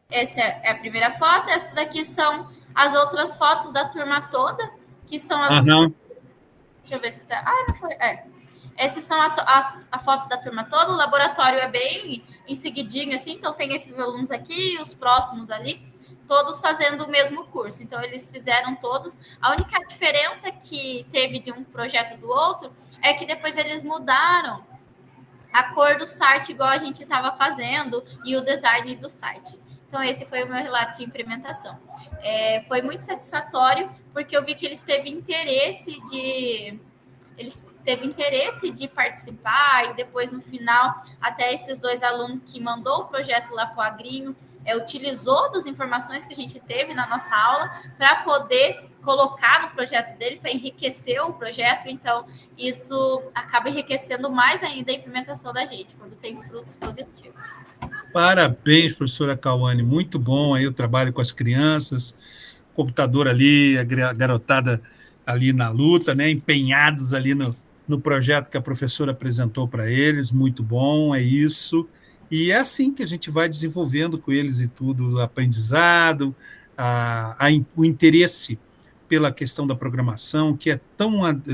Essa é a primeira foto. Essas daqui são as outras fotos da turma toda, que são as... Deixa eu ver se tá... Ah, não foi... Essas são a foto da turma toda. O laboratório é bem em seguidinho, assim. Então, tem esses alunos aqui e os próximos ali, todos fazendo o mesmo curso. Então, eles fizeram todos. A única diferença que teve de um projeto do outro é que depois eles mudaram a cor do site, igual a gente estava fazendo, e o design do site. Então, esse foi o meu relato de implementação. Foi muito satisfatório, porque eu vi que eles teve interesse de participar, e depois, no final, até esses 2 alunos que mandou o projeto lá para o Agrinho, utilizou das informações que a gente teve na nossa aula para poder colocar no projeto dele, para enriquecer o projeto. Então, isso acaba enriquecendo mais ainda a implementação da gente, quando tem frutos positivos. Parabéns, professora Cauane, muito bom aí o trabalho com as crianças, computador ali, a garotada ali na luta, né, empenhados ali no projeto que a professora apresentou para eles, muito bom, é isso, e é assim que a gente vai desenvolvendo com eles e tudo, o aprendizado, o interesse pela questão da programação, que é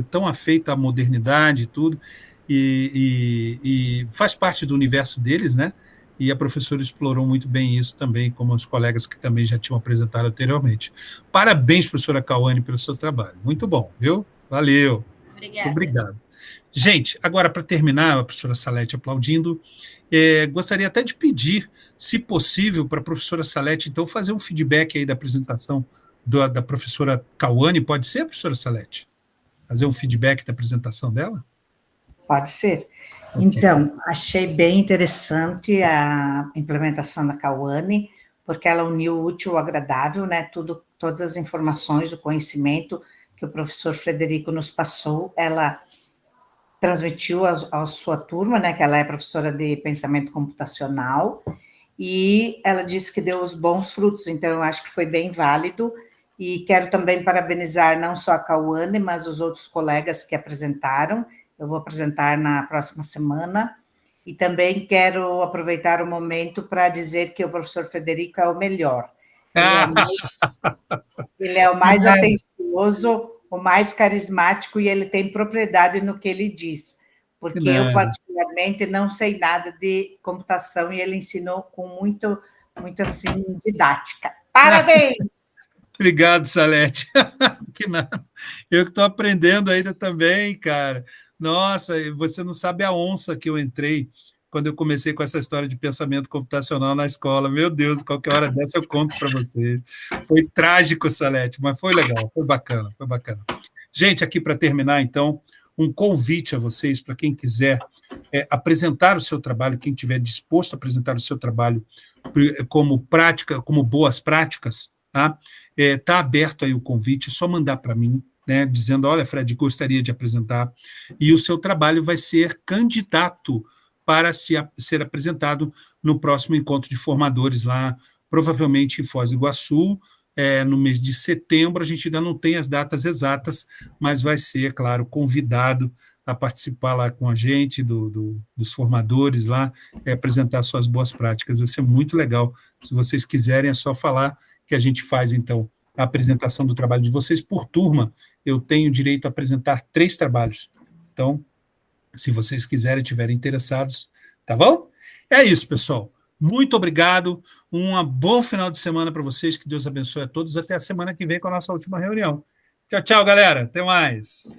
tão afeita à modernidade e tudo, e faz parte do universo deles, né? E a professora explorou muito bem isso também, como os colegas que também já tinham apresentado anteriormente. Parabéns, professora Cauane, pelo seu trabalho. Muito bom, viu? Valeu. Obrigada. Obrigado. Gente, agora, para terminar, a professora Salete aplaudindo, gostaria até de pedir, se possível, para a professora Salete, então, fazer um feedback aí da apresentação da professora Cauane. Pode ser, professora Salete? Fazer um feedback da apresentação dela? Pode ser. Então, achei bem interessante a implementação da Cauane, porque ela uniu o útil ao agradável, né? Todas as informações, o conhecimento que o professor Frederico nos passou, ela transmitiu à sua turma, né? Que ela é professora de pensamento computacional, e ela disse que deu os bons frutos, então eu acho que foi bem válido, e quero também parabenizar não só a Cauane, mas os outros colegas que apresentaram. Eu vou apresentar na próxima semana, e também quero aproveitar o momento para dizer que o professor Frederico é o melhor. Ele é o mais atencioso, o mais carismático, e ele tem propriedade no que ele diz, porque eu, particularmente, não sei nada de computação, e ele ensinou com muito assim, didática. Parabéns! Obrigado, Salete. Que nada. Eu que estou aprendendo ainda também, cara. Nossa, você não sabe a onça que eu entrei quando eu comecei com essa história de pensamento computacional na escola. Meu Deus, qualquer hora dessa eu conto para vocês. Foi trágico, Salete, mas foi legal, foi bacana, foi bacana. Gente, aqui para terminar, então, um convite a vocês, para quem quiser apresentar o seu trabalho, quem estiver disposto a apresentar o seu trabalho como prática, como boas práticas, tá? Tá aberto aí o convite, é só mandar para mim, né, dizendo, olha, Fred, gostaria de apresentar, e o seu trabalho vai ser candidato para ser apresentado no próximo encontro de formadores lá, provavelmente em Foz do Iguaçu, no mês de setembro. A gente ainda não tem as datas exatas, mas vai ser, claro, convidado a participar lá com a gente, dos formadores lá, apresentar suas boas práticas. Vai ser muito legal. Se vocês quiserem, é só falar que a gente faz, então, a apresentação do trabalho de vocês por turma. Eu tenho direito a apresentar 3 trabalhos. Então, se vocês quiserem, estiverem interessados, tá bom? É isso, pessoal. Muito obrigado. Um bom final de semana para vocês. Que Deus abençoe a todos. Até a semana que vem com a nossa última reunião. Tchau, tchau, galera. Até mais.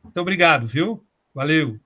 Muito obrigado, viu? Valeu.